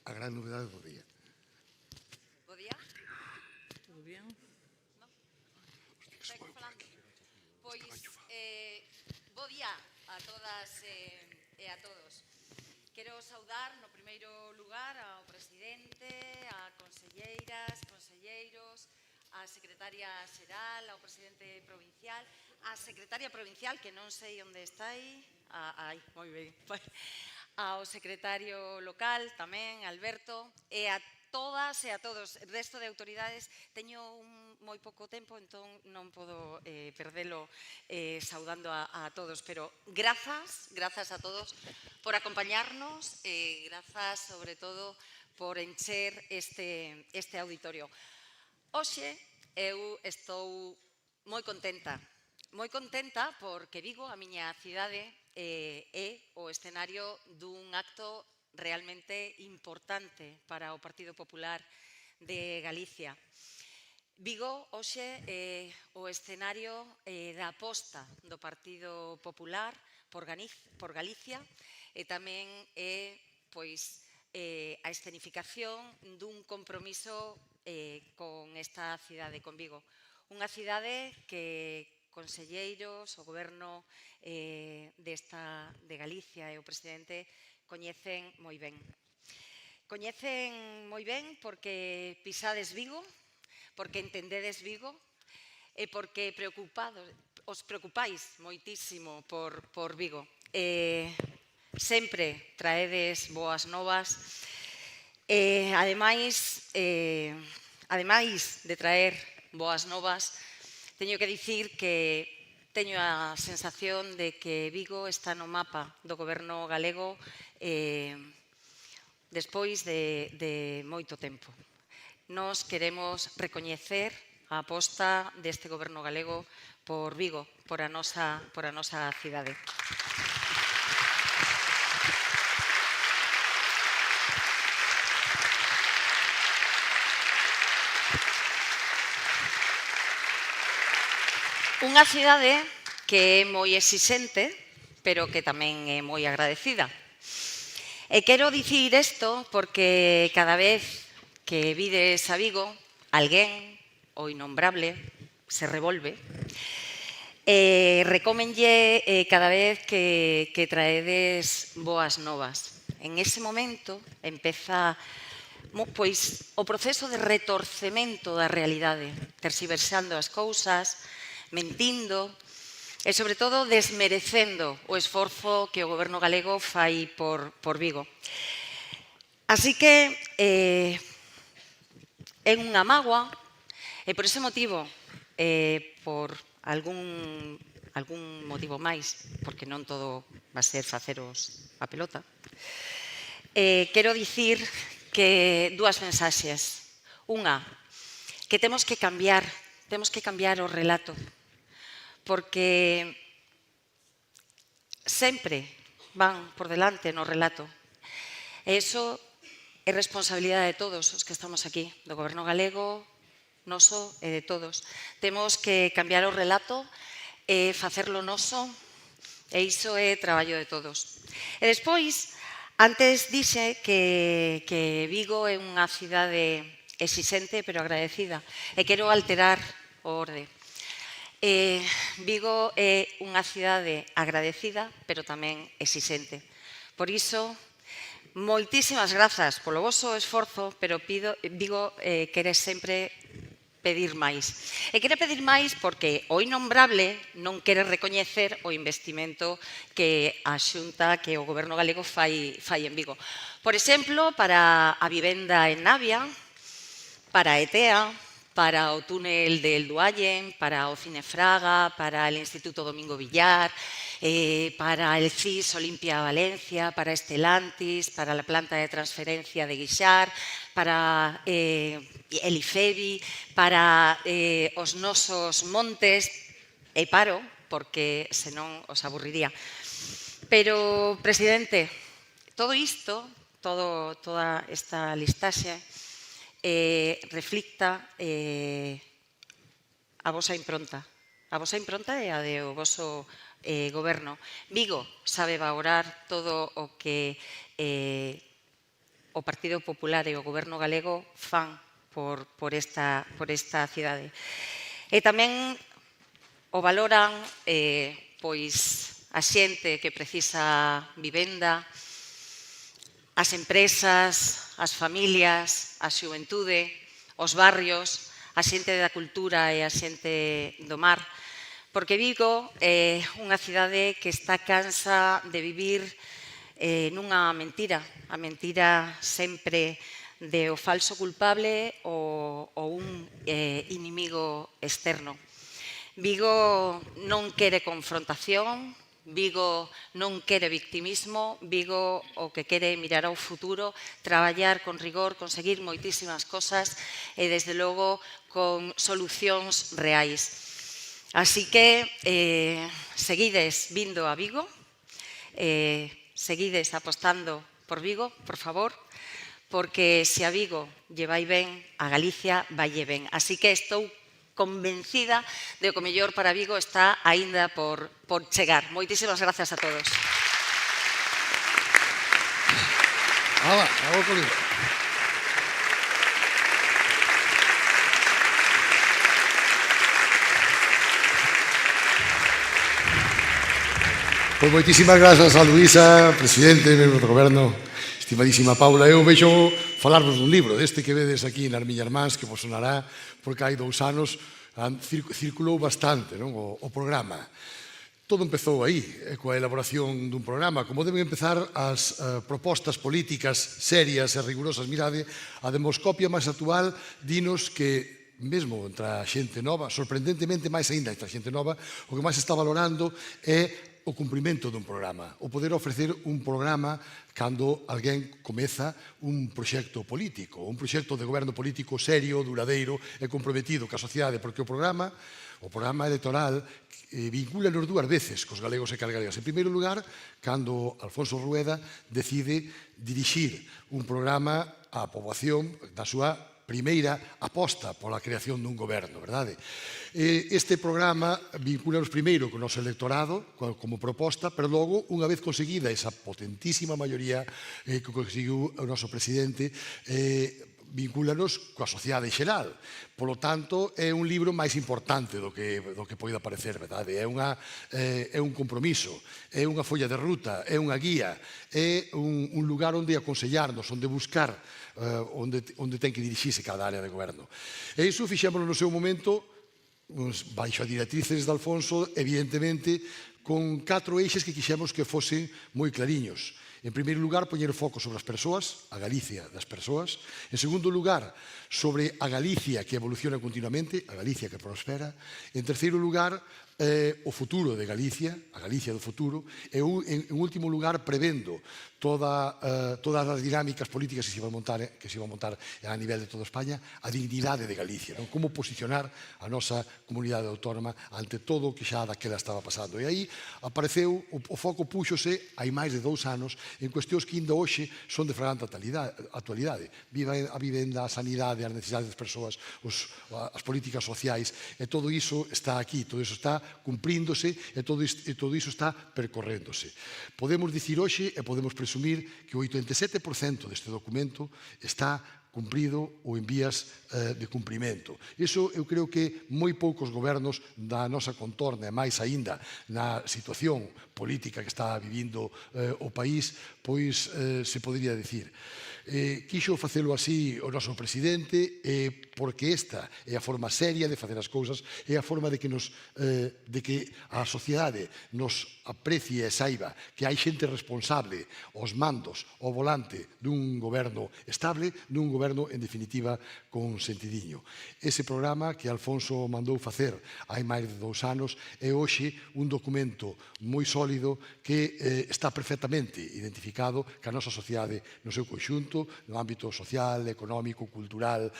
A gran novedade do día. Bo día? Todo bien? Está aquí falando? Pois, bo día a todas e a todos. Quero saudar, no primeiro lugar, ao presidente, a conselleiras, conselleiros, a secretaria xeral, ao presidente provincial, a secretaria provincial, que non sei onde está aí, moi ben, ao secretario local tamén, Alberto, e a todas e a todos. O resto de autoridades, teño moi pouco tempo, entón non podo perdelo saudando a todos, pero grazas a todos por acompañarnos e grazas, sobre todo, por encher este auditorio. Hoxe eu estou moi contenta porque Vigo, a miña cidade, é o escenario dun acto realmente importante para o Partido Popular de Galicia. Vigo hoxe é o escenario da aposta do Partido Popular por Galicia e tamén é a escenificación dun compromiso con esta cidade, con Vigo. Unha cidade que conselleiros, o goberno de Galicia e o presidente coñecen moi ben. Coñecen moi ben porque pisades Vigo, porque entendedes Vigo e porque os preocupáis moitísimo por Vigo. Sempre traedes boas novas e, ademais de traer boas novas, teño que dicir que teño a sensación de que Vigo está no mapa do goberno galego despois de moito tempo. Nós queremos recoñecer a aposta deste goberno galego por Vigo, por a nosa cidade. Unha cidade que é moi exixente, pero que tamén é moi agradecida. E quero dicir isto porque cada vez que vides a Vigo, alguén, o innombrable, se revolve e recómenlle cada vez que traedes boas novas. En ese momento empeza o proceso de retorcemento da realidade, terxiversando as cousas, mentindo e, sobre todo, desmerecendo o esforzo que o goberno galego fai por Vigo. Así que é unha mágoa e, por ese motivo, por algún motivo máis, porque non todo va a ser faceros a pelota, quero dicir que dúas mensaxes. Unha, que temos que cambiar o relato, porque sempre van por delante no relato. E iso é responsabilidade de todos os que estamos aquí, do goberno galego, noso e de todos. Temos que cambiar o relato e facerlo noso, e iso é traballo de todos. E despois, antes dixe que Vigo é unha cidade exixente pero agradecida, e quero alterar o orde. Vigo é unha cidade agradecida, pero tamén exixente. Por iso, moitísimas grazas polo voso esforzo, pero Vigo quere sempre pedir máis. E quere pedir máis porque o innombrable non quere recoñecer o investimento que a Xunta, que o goberno galego fai en Vigo. Por exemplo, para a vivenda en Navia, para a ETEA, para o túnel de Elduallen, para o Cine Fraga, para el Instituto Domingo Villar, para el CIS Olimpia Valencia, para Estelantis, para la planta de transferencia de Guixar, para el IFEBI, para os nosos montes, e paro, porque senón os aburriría. Pero, presidente, todo isto, toda esta listaxe, reflicta a vosa impronta. A vosa impronta e a do voso goberno. Vigo sabe valorar todo o que o Partido Popular e o Goberno galego fan por esta cidade. E tamén o valoran pois a xente que precisa vivenda, as empresas, as familias, a xuventude, os barrios, a xente da cultura e a xente do mar, porque Vigo é unha cidade que está cansa de vivir nunha mentira, a mentira sempre de o falso culpable ou un inimigo externo. Vigo non quere confrontación, Vigo non quere victimismo, Vigo o que quere é mirar ao futuro, traballar con rigor, conseguir moitísimas cosas e, desde logo, con solucións reais. Así que seguides vindo a Vigo, seguides apostando por Vigo, por favor, porque se a Vigo lle vai ben, a Galicia vaille ben. Así que estou convencida de que o mellor para Vigo está aínda por chegar. Moitísimas grazas a todos. Pois moitísimas grazas a Luísa, presidente do Goberno, estimadísima Paula. Eu vexo falarvos dun libro, deste que vedes aquí nas miñas mans, que vos sonará, porque hai 2 anos circulou bastante o programa. Todo empezou aí, coa elaboración dun programa. Como deben empezar as propostas políticas serias e rigurosas. Mirade, a demoscopia máis actual dinos que mesmo entre a xente nova, sorprendentemente máis aínda entre a xente nova, o que máis está valorando é o cumprimento dun programa, o poder ofrecer un programa cando alguén comeza un proxecto político, un proxecto de goberno político serio, duradeiro e comprometido ca sociedade, porque o programa electoral vincúlanos 2 veces cos galegos e cas galegas. En primeiro lugar, cando Alfonso Rueda decide dirixir un programa á poboación da súa primeira aposta pola creación dun goberno, verdade? Este programa vinculanos primeiro co noso electorado como proposta, pero logo, unha vez conseguida esa potentísima maioría que conseguiu o noso presidente, vincúlanos coa sociedade en xeral. Polo tanto, é un libro máis importante do que poida parecer, verdade? É un compromiso, é unha folla de ruta, é unha guía, é un lugar onde aconsellarnos, onde buscar onde ten que dirixirse cada área de goberno. E iso fixémoslo no seu momento, baixo a directrices de Alfonso, evidentemente, con 4 eixes que quixemos que fosen moi clariños. En primeiro lugar, poñer o foco sobre as persoas, a Galicia das persoas. En segundo lugar, sobre a Galicia que evoluciona continuamente, a Galicia que prospera. En terceiro lugar, o futuro de Galicia, a Galicia do futuro. E, en último lugar, prevendo todas as dinámicas políticas que se van a montar a nivel de toda España, a dignidade de Galicia, como posicionar a nosa comunidade autónoma ante todo o que xa daquela estaba pasando. E aí apareceu, o foco púxose hai máis de 2 anos en cuestións que ainda hoxe son de fragante actualidade. A vivenda, a sanidade, as necesidades das persoas, as políticas sociais, e todo iso está aquí, todo iso está cumpríndose e todo iso está percorréndose. Podemos dicir hoxe e podemos presumir que o 87% deste documento está cumprido ou en vías de cumprimento. Iso eu creo que moi poucos gobernos da nosa contorna, e máis aínda na situación política que está vivindo o país, pois se podría dicir. Quixo facelo así o noso presidente porque esta é a forma seria de facer as cousas, é a forma de que a sociedade nos aprecie e saiba que hai xente responsable aos mandos, ao volante dun goberno estable, dun goberno, en definitiva, con sentidiño. Ese programa que Alfonso mandou facer hai máis de 2 anos é hoxe un documento moi sólido que está perfectamente identificado ca nosa sociedade no seu conxunto, no ámbito social, económico, cultural,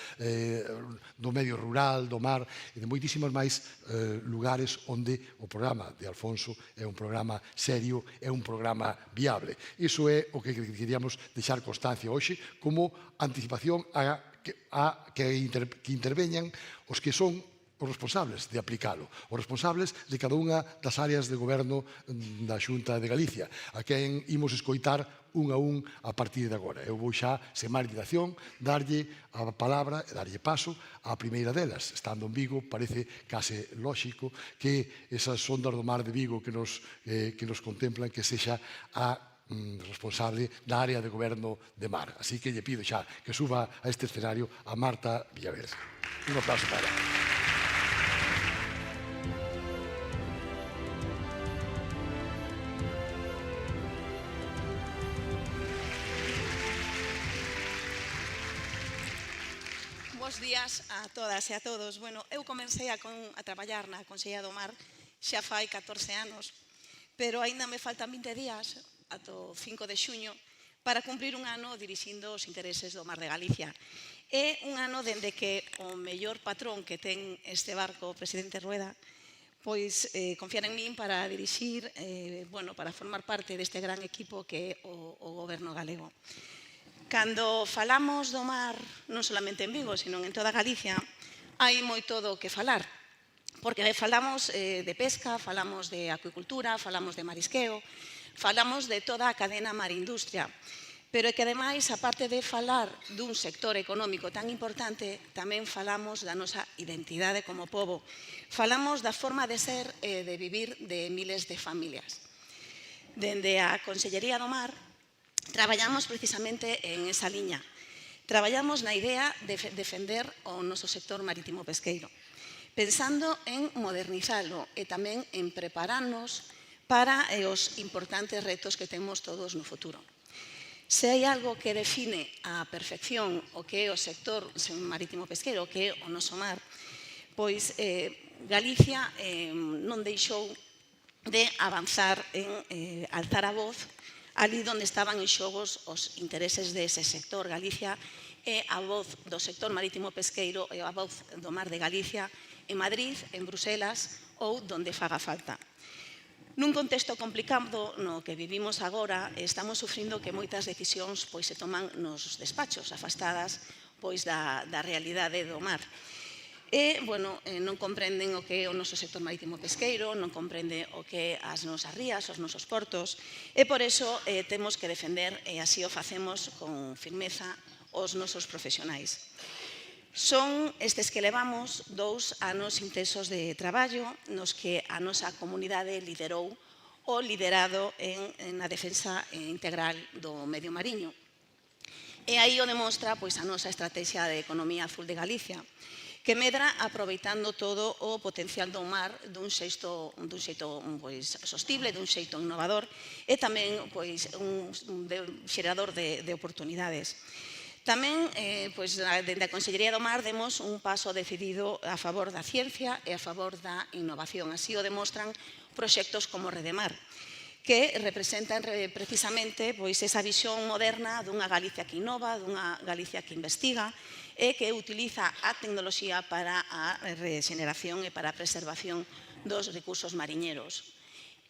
do medio rural, do mar e de moitísimos máis lugares onde o programa de Alfonso é un programa serio, é un programa viable. Iso é o que queríamos deixar constancia hoxe como anticipación a que interveñan os que son os responsables de aplicalo, os responsables de cada unha das áreas de goberno da Xunta de Galicia, a quen imos escoitar un a un a partir de agora. Eu vou xa, sen máis dilación, darlle a palabra e darlle paso á primeira delas. Estando en Vigo, parece case lóxico que esas ondas do mar de Vigo que nos contemplan que sexa a responsable da área de goberno de mar. Así que lle pido xa que suba a este escenario a Marta Villaverde. Un aplauso para ela. Bos días a todas e a todos. Bueno, eu comecei a traballar na Consellería do Mar xa fai 14 anos, pero aínda me faltan 20 días ata o 5 de xuño para cumprir un ano dirixindo os intereses do Mar de Galicia. É un ano dende que o mellor patrón que ten este barco, o presidente Rueda, pois confiar en min para dirixir, para formar parte deste gran equipo que é o goberno galego. Cando falamos do mar, non solamente en Vigo, sino en toda Galicia, hai moito do que falar. Porque falamos de pesca, falamos de acuicultura, falamos de marisqueo, falamos de toda a cadena marindustria. Pero é que, ademais, aparte de falar dun sector económico tan importante, tamén falamos da nosa identidade como pobo. Falamos da forma de ser e de vivir de miles de familias. Dende a Consellería do Mar, traballamos precisamente en esa liña. Traballamos na idea de defender o noso sector marítimo pesqueiro, pensando en modernizalo e tamén en prepararnos para os importantes retos que temos todos no futuro. Se hai algo que define a perfección o que é o sector marítimo pesqueiro, o que é o noso mar, pois Galicia non deixou de avanzar en alzar a voz ali onde estaban en xogos os intereses dese sector. Galicia é a voz do sector marítimo pesqueiro e a voz do Mar de Galicia en Madrid, en Bruselas ou donde faga falta. Nun contexto complicado no que vivimos agora, estamos sufrindo que moitas decisións se toman nos despachos, afastadas da realidade do mar. E, non comprenden o que é o noso sector marítimo pesqueiro, non comprende o que é as nosas rías, os nosos portos, e por iso temos que defender, e así o facemos con firmeza, os nosos profesionais. Son estes que levamos 2 anos intensos de traballo nos que a nosa comunidade liderou o liderado na defensa integral do medio mariño. E aí o demostra a nosa estrategia de economía azul de Galicia, que medra aproveitando todo o potencial do mar dun xeito sostible, dun xeito innovador e tamén un xerador de oportunidades. Tamén, dende a Consellería do Mar, demos un paso decidido a favor da ciencia e a favor da innovación. Así o demostran proxectos como Redemar, que representan precisamente esa visión moderna dunha Galicia que innova, dunha Galicia que investiga e que utiliza a tecnoloxía para a rexeneración e para a preservación dos recursos mariñeros.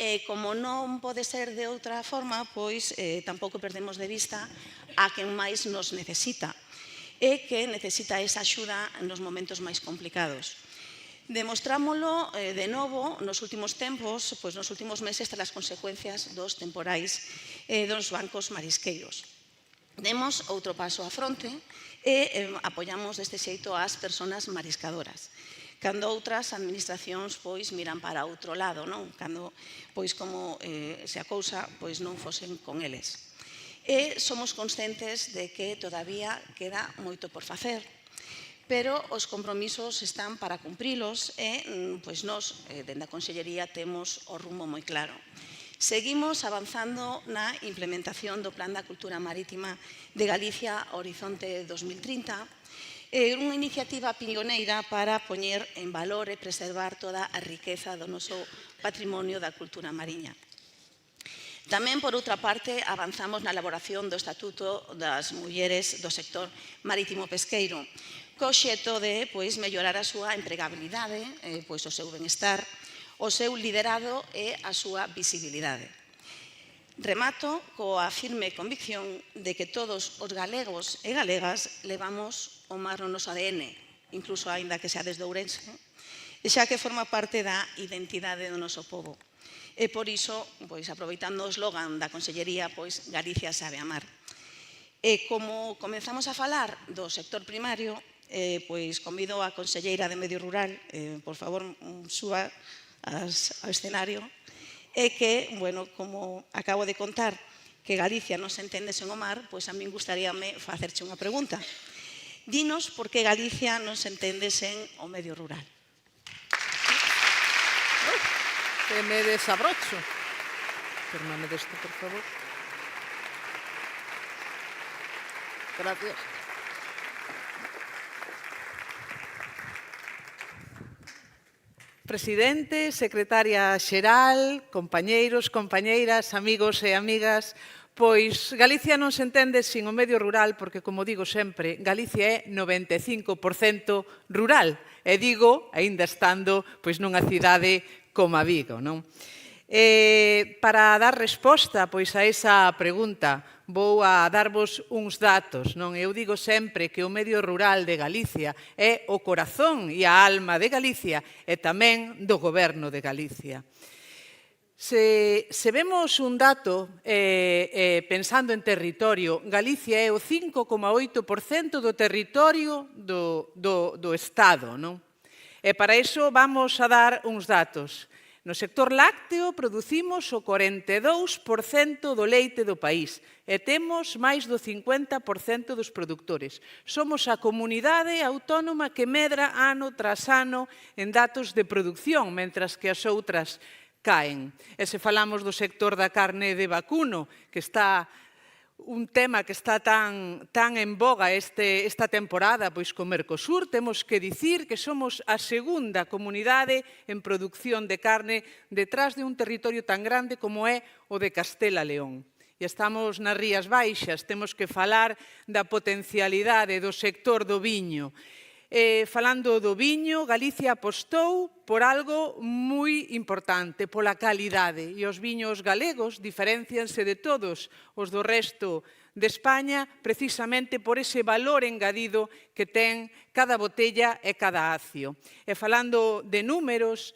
E como non pode ser de outra forma, tampouco perdemos de vista a quen máis nos necesita e que necesita esa axuda nos momentos máis complicados. Demostrámolo de novo nos últimos tempos, nos últimos meses, tras as consecuencias dos temporais dos bancos marisqueiros. Demos outro paso á fronte e apoiamos deste xeito ás persoas mariscadoras, cando outras administracións miran para outro lado, cando como se a cousa non fosen con eles. E somos conscientes de que todavía queda moito por facer, pero os compromisos están para cumprilos e nós, dende a Consellería, temos o rumbo moi claro. Seguimos avanzando na implementación do Plan da Cultura Marítima de Galicia Horizonte 2030, unha iniciativa pioneira para poñer en valor e preservar toda a riqueza do noso patrimonio da cultura mariña. Tamén, por outra parte, avanzamos na elaboración do Estatuto das Mulleres do sector marítimo pesqueiro, co obxecto de mellorar a súa empregabilidade, o seu benestar, o seu liderado e a súa visibilidade. Remato coa firme convicción de que todos os galegos e galegas levamos o mar no noso ADN, incluso aínda que sea desde Ourense, xa que forma parte da identidade do noso pobo. E por iso, aproveitando o eslogan da Consellería, Galicia sabe amar. E como comenzamos a falar do sector primario, convido a conselleira de Medio Rural, por favor, suba ao escenario, e que, como acabo de contar, que Galicia non se entende sen o mar, a min gustaríame facerche unha pregunta. Dinos por que Galicia non se entende sen o medio rural. Que me desabrocho. Fername desto, por favor. Gracias. Presidente, secretaria xeral, compañeiros, compañeiras, amigos e amigas, pois Galicia non se entende sin o medio rural porque, como digo sempre, Galicia é 95% rural. E digo, aínda estando nunha cidade como a Vigo, non? Para dar resposta a esa pregunta, vou a darvos uns datos, non? Eu digo sempre que o medio rural de Galicia é o corazón e a alma de Galicia e tamén do goberno de Galicia. Se vemos un dato, pensando en territorio, Galicia é o 5,8% do territorio do Estado, non? E para iso vamos a dar uns datos. No sector lácteo producimos o 42% do leite do país e temos máis do 50% dos produtores. Somos a comunidade autónoma que medra ano tras ano en datos de produción, mentras que as outras caen. E se falamos do sector da carne de vacuno, que está un tema que está tan en boga esta temporada, pois co Mercosur, temos que dicir que somos a segunda comunidade en produción de carne detrás de un territorio tan grande como é o de Castela León. E estamos nas Rías Baixas, temos que falar da potencialidade do sector do viño. Falando do viño, Galicia apostou por algo moi importante, pola calidade. E os viños galegos diferencianse de todos os do resto de España precisamente por ese valor engadido que ten cada botella e cada acio. E falando de números,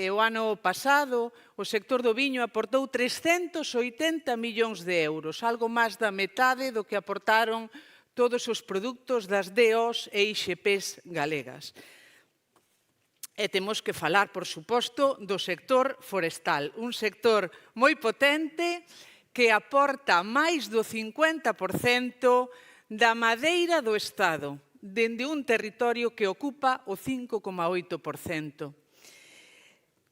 o ano pasado o sector do viño aportou 380 millóns de euros, algo máis da metade do que aportaron todos os produtos das DOs e IXPs galegas. E temos que falar, por suposto, do sector forestal, un sector moi potente que aporta máis do 50% da madeira do Estado, dende un territorio que ocupa o 5,8%.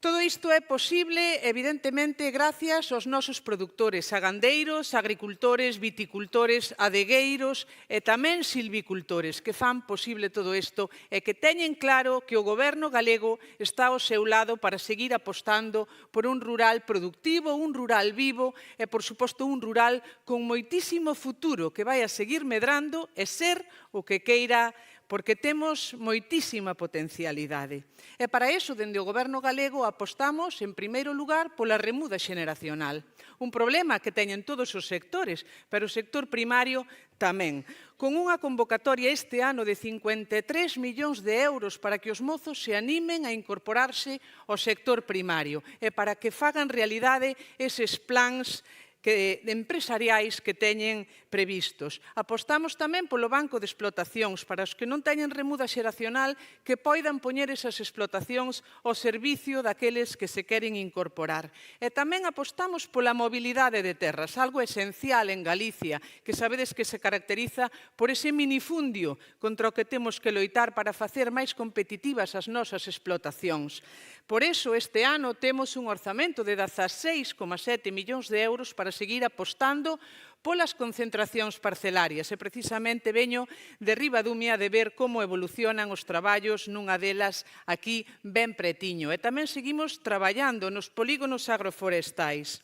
Todo isto é posible, evidentemente, gracias aos nosos produtores, a gandeiros, agricultores, viticultores, adegueiros e tamén silvicultores que fan posible todo isto e que teñen claro que o goberno galego está ao seu lado para seguir apostando por un rural productivo, un rural vivo e, por suposto, un rural con moitísimo futuro que vai a seguir medrando e ser o que queira porque temos moitísima potencialidade. E para iso, dende o goberno galego, apostamos, en primeiro lugar, pola remuda xeneracional. Un problema que teñen todos os sectores, pero o sector primario tamén. Con unha convocatoria este ano de 53 millóns de euros para que os mozos se animen a incorporarse ao sector primario e para que fagan realidade eses plans empresariais que teñen previstos. Apostamos tamén polo banco de explotacións para os que non teñen remuda xeracional que poidan poñer esas explotacións ao servicio daqueles que se queren incorporar. E tamén apostamos pola mobilidade de terras, algo esencial en Galicia, que sabedes que se caracteriza por ese minifundio contra o que temos que loitar para facer máis competitivas as nosas explotacións. Por iso, este ano temos un orzamento de 16,7 millóns de euros para seguir apostando polas concentracións parcelarias e precisamente veño de Ribadumia de ver como evolucionan os traballos nunha delas aquí ben pretiño. E tamén seguimos traballando nos polígonos agroforestais.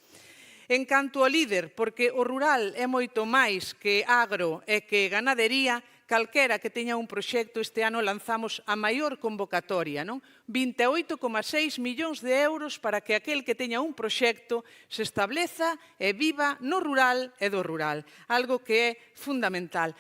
En canto ao líder, porque o rural é moito máis que agro e que ganadería, calquera que teña un proxecto, este ano lanzamos a maior convocatoria, non? 28,6 millóns de euros para que aquel que teña un proxecto se estableza e viva no rural e do rural, algo que é fundamental.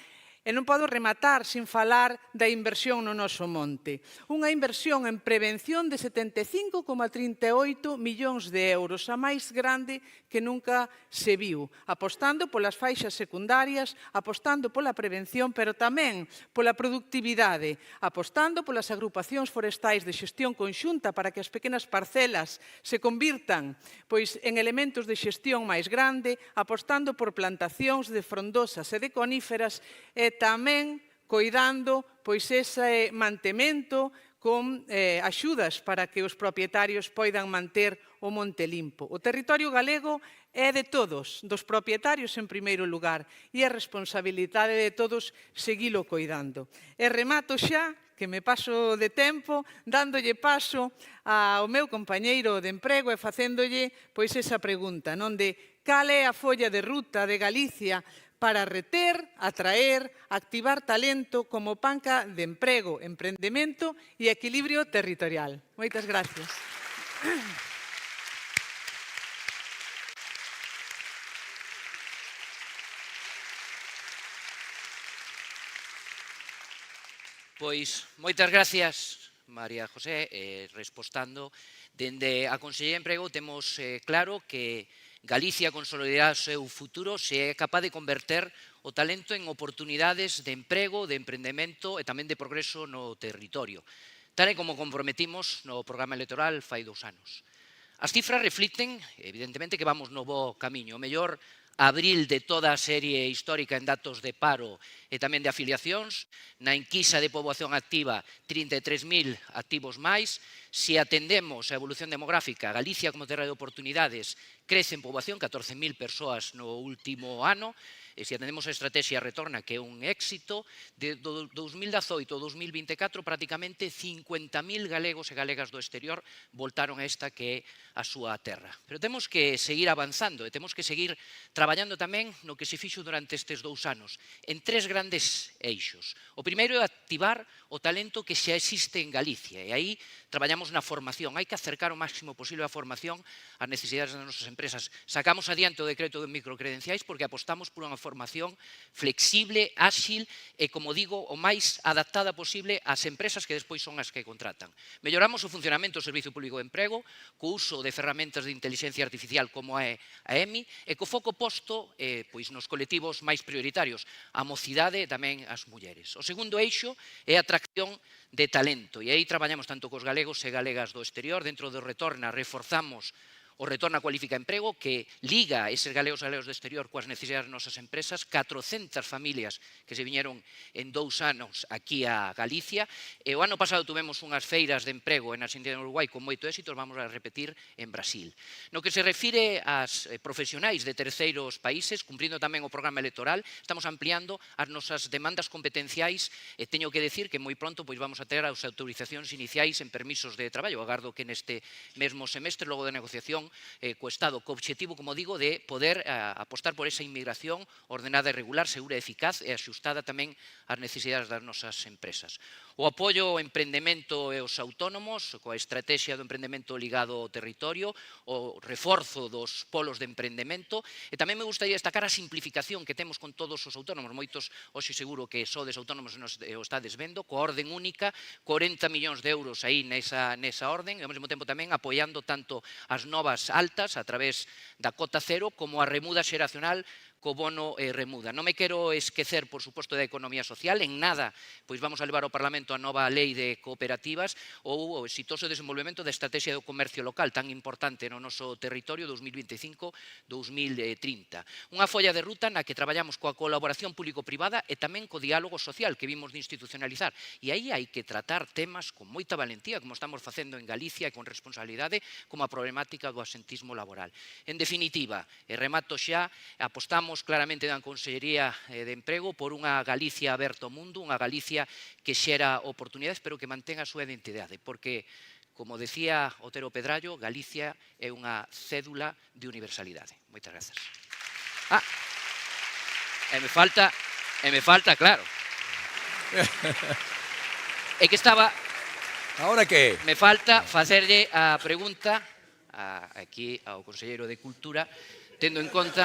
E non podo rematar sin falar da inversión no noso monte. Unha inversión en prevención de 75,38 millóns de euros, a máis grande que nunca se viu, apostando polas faixas secundarias, apostando pola prevención, pero tamén pola productividade, apostando polas agrupacións forestais de xestión conxunta para que as pequenas parcelas se convirtan en elementos de xestión máis grande, apostando por plantacións de frondosas e de coníferas e tamén coidando ese mantemento con axudas para que os propietarios poidan manter o monte limpo. O territorio galego é de todos, dos propietarios en primeiro lugar, e é responsabilidade de todos seguilo coidando. E remato xa, que me paso de tempo, dándolle paso ao meu compañeiro de emprego e facéndolle esa pregunta, non de cal é a folla de ruta de Galicia para reter, atraer, activar talento como panca de emprego, emprendemento e equilibrio territorial. Moitas gracias. Pois, moitas gracias, María José. Respostando, dende a Consellería de Emprego temos claro que Galicia consolidará o seu futuro se é capaz de converter o talento en oportunidades de emprego, de emprendemento e tamén de progreso no territorio, tal e como comprometimos no programa electoral fai 2 anos. As cifras reflicten, evidentemente, que vamos no bo camiño. O mellor abril de toda a serie histórica en datos de paro e tamén de afiliacións. Na enquisa de poboación activa, 33.000 activos máis. Se atendemos a evolución demográfica, Galicia como terra de oportunidades crece en poboación, 14.000 persoas no último ano. E se atendemos a estrategia Retorna, que é un éxito, de 2018 ao 2024 prácticamente 50.000 galegos e galegas do exterior voltaron a esta que é a súa terra. Pero temos que seguir avanzando e temos que seguir traballando tamén no que se fixo durante estes 2 anos, en 3 grandes eixos. O primeiro é activar o talento que xa existe en Galicia, e aí traballamos na formación. Hai que acercar o máximo posible a formación ás necesidades das nosas empresas. Sacamos adiante o decreto de microcredenciais porque apostamos por unha formación flexible, áxil e, como digo, o máis adaptada posible ás empresas que despois son as que contratan. Melloramos o funcionamento do Servicio Público de Emprego co uso de ferramentas de inteligencia artificial como é a EMI e co foco posto nos colectivos máis prioritarios, a mocidade e tamén as mulleres. O segundo eixo é a atracción de talento e aí traballamos tanto cos galegos e galegas do exterior. Dentro do Retorna reforzamos o Retorna Cualifica Emprego, que liga eses galegos e galegos do exterior coas necesidades das nosas empresas, 400 familias que se viñeron en 2 anos aquí a Galicia, e o ano pasado tuvemos unhas feiras de emprego en Argentina e Uruguai con moito éxito, vamos a repetir en Brasil. No que se refire ás profesionais de terceiros países, cumprindo tamén o programa electoral, estamos ampliando as nosas demandas competenciais e teño que decir que moi pronto vamos a ter as autorizacións iniciais en permisos de traballo. Agardo que neste mesmo semestre, logo de negociación co Estado, co obxectivo, como digo, de poder apostar por esa inmigración ordenada e regular, segura e eficaz e axustada tamén ás necesidades das nosas empresas. O apoio ao emprendemento e aos autónomos, coa estrategia do emprendemento ligado ao territorio, o reforzo dos polos de emprendemento, e tamén me gustaría destacar a simplificación que temos con todos os autónomos. Moitos, hoxe seguro que sodes autónomos e o estades vendo, coa orden única, 40 millóns de euros aí nesa orden, e ao mesmo tempo tamén apoiando tanto as novas altas a través da cota cero como a remuda xeracional co bono remuda. Non me quero esquecer, por suposto, da economía social. En nada, vamos a levar ao Parlamento a nova lei de cooperativas ou o exitoso desenvolvemento da estrategia do comercio local tan importante no noso territorio 2025-2030. Unha folla de ruta na que traballamos coa colaboración público-privada e tamén co diálogo social que vimos de institucionalizar. E aí hai que tratar temas con moita valentía, como estamos facendo en Galicia e con responsabilidade, como a problemática do asentismo laboral. En definitiva, e remato xa, apostamos claramente na Consellería de Emprego por unha Galicia aberta ao mundo, unha Galicia que xera oportunidades, pero que mantén a súa identidade, porque, como decía Otero Pedrallo, Galicia é unha cédula de universalidade. Moitas grazas. E me falta, claro. É que estaba... Ahora que? Me falta facerlle a pregunta aquí ao Conselleiro de Cultura, tendo en conta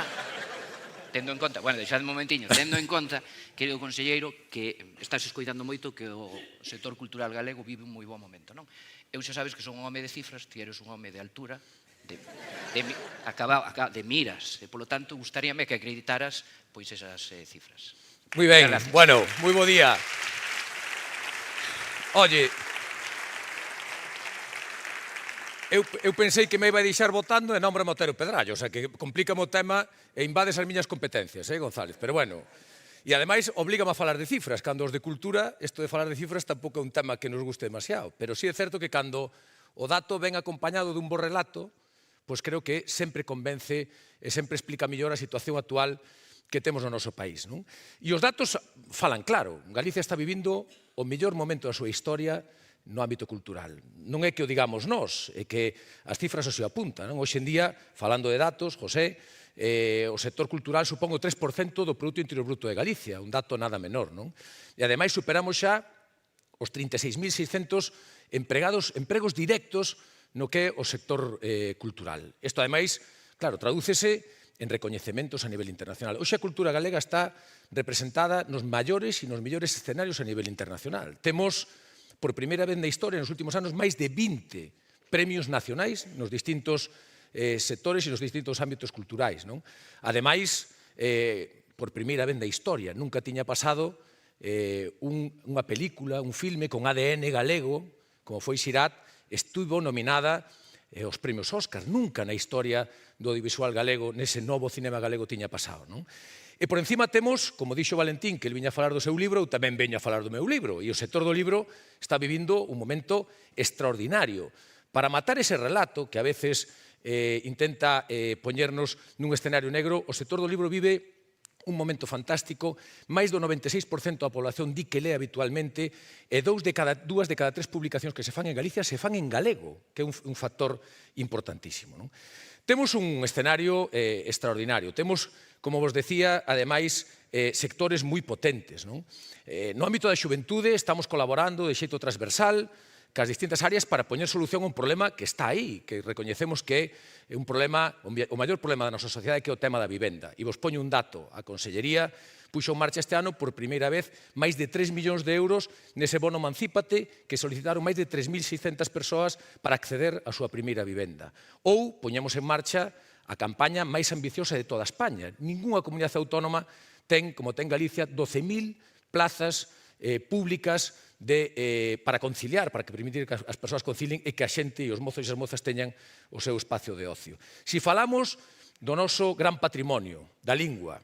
tendo en conta, bueno, deixade un momentiño, tendo en conta, querido conselleiro, que estás escoitando moito que o sector cultural galego vive un moi bo momento, non? Eu xa sabes que son un home de cifras, ti eres un home de altura, de miras, e polo tanto gustaríame que acreditaras pois esas cifras. Moi ben, bueno, moi bo día. Oye, eu pensei que me iba a deixar votando e non me Otero Pedrallo, o sea, que complica o tema e invades as miñas competencias, González? Pero bueno, e ademais oblígame a falar de cifras, cando os de cultura, isto de falar de cifras tampouco é un tema que nos guste demasiado, pero sí é certo que cando o dato ven acompañado dun bo relato, pois creo que sempre convence e sempre explica mellor a situación actual que temos no noso país, non? E os datos falan claro, Galicia está vivindo o mellor momento da súa historia no ámbito cultural. Non é que o digamos nós, é que as cifras o apuntan, non? Hoxe en día, falando de datos, José, o sector cultural supón o 3% do Produto Interior Bruto de Galicia, un dato nada menor, non? E ademais superamos xa os 36.600 empregos directos no que é o sector cultural. Isto, ademais, claro, tradúcese en recoñecementos a nivel internacional. Hoxe a cultura galega está representada nos maiores e nos mellores escenarios a nivel internacional. Temos, por primeira vez na historia, nos últimos anos, máis de 20 premios nacionais nos distintos sectores e nos distintos ámbitos culturais, non? Ademais, por primeira vez na historia, nunca tiña pasado unha película, un filme con ADN galego, como foi Xirat, estuvo nominada aos premios Óscar. Nunca na historia do audiovisual galego, nese novo cinema galego, tiña pasado, non? E por encima temos, como dixo Valentín, que ele viña a falar do seu libro, eu tamén veño a falar do meu libro, e o sector do libro está vivindo un momento extraordinario. Para matar ese relato, que a veces intenta poñernos nun escenario negro, o sector do libro vive un momento fantástico, máis do 96% da población di que lee habitualmente e dúas de cada tres publicacións que se fan en Galicia se fan en galego, que é un factor importantísimo, non? Temos un escenario extraordinario. Temos, como vos decía, ademais, sectores moi potentes, non? No ámbito da xuventude estamos colaborando de xeito transversal cas distintas áreas para poñer solución a un problema que está aí, que recoñecemos que é un problema, o maior problema da nosa sociedade, que é o tema da vivenda. E vos poño un dato. A Consellería puxo en marcha este ano, por primeira vez, máis de 3 millóns de euros nese bono Emancípate, que solicitaron máis de 3.600 persoas para acceder á súa primeira vivenda. Ou poñemos en marcha a campaña máis ambiciosa de toda España. Ningunha comunidade autónoma ten, como ten Galicia, 12.000 plazas públicas para conciliar, para que permitir que as persoas concilien e que a xente e os mozos e as mozas teñan o seu espacio de ocio. Si falamos do noso gran patrimonio, da lingua,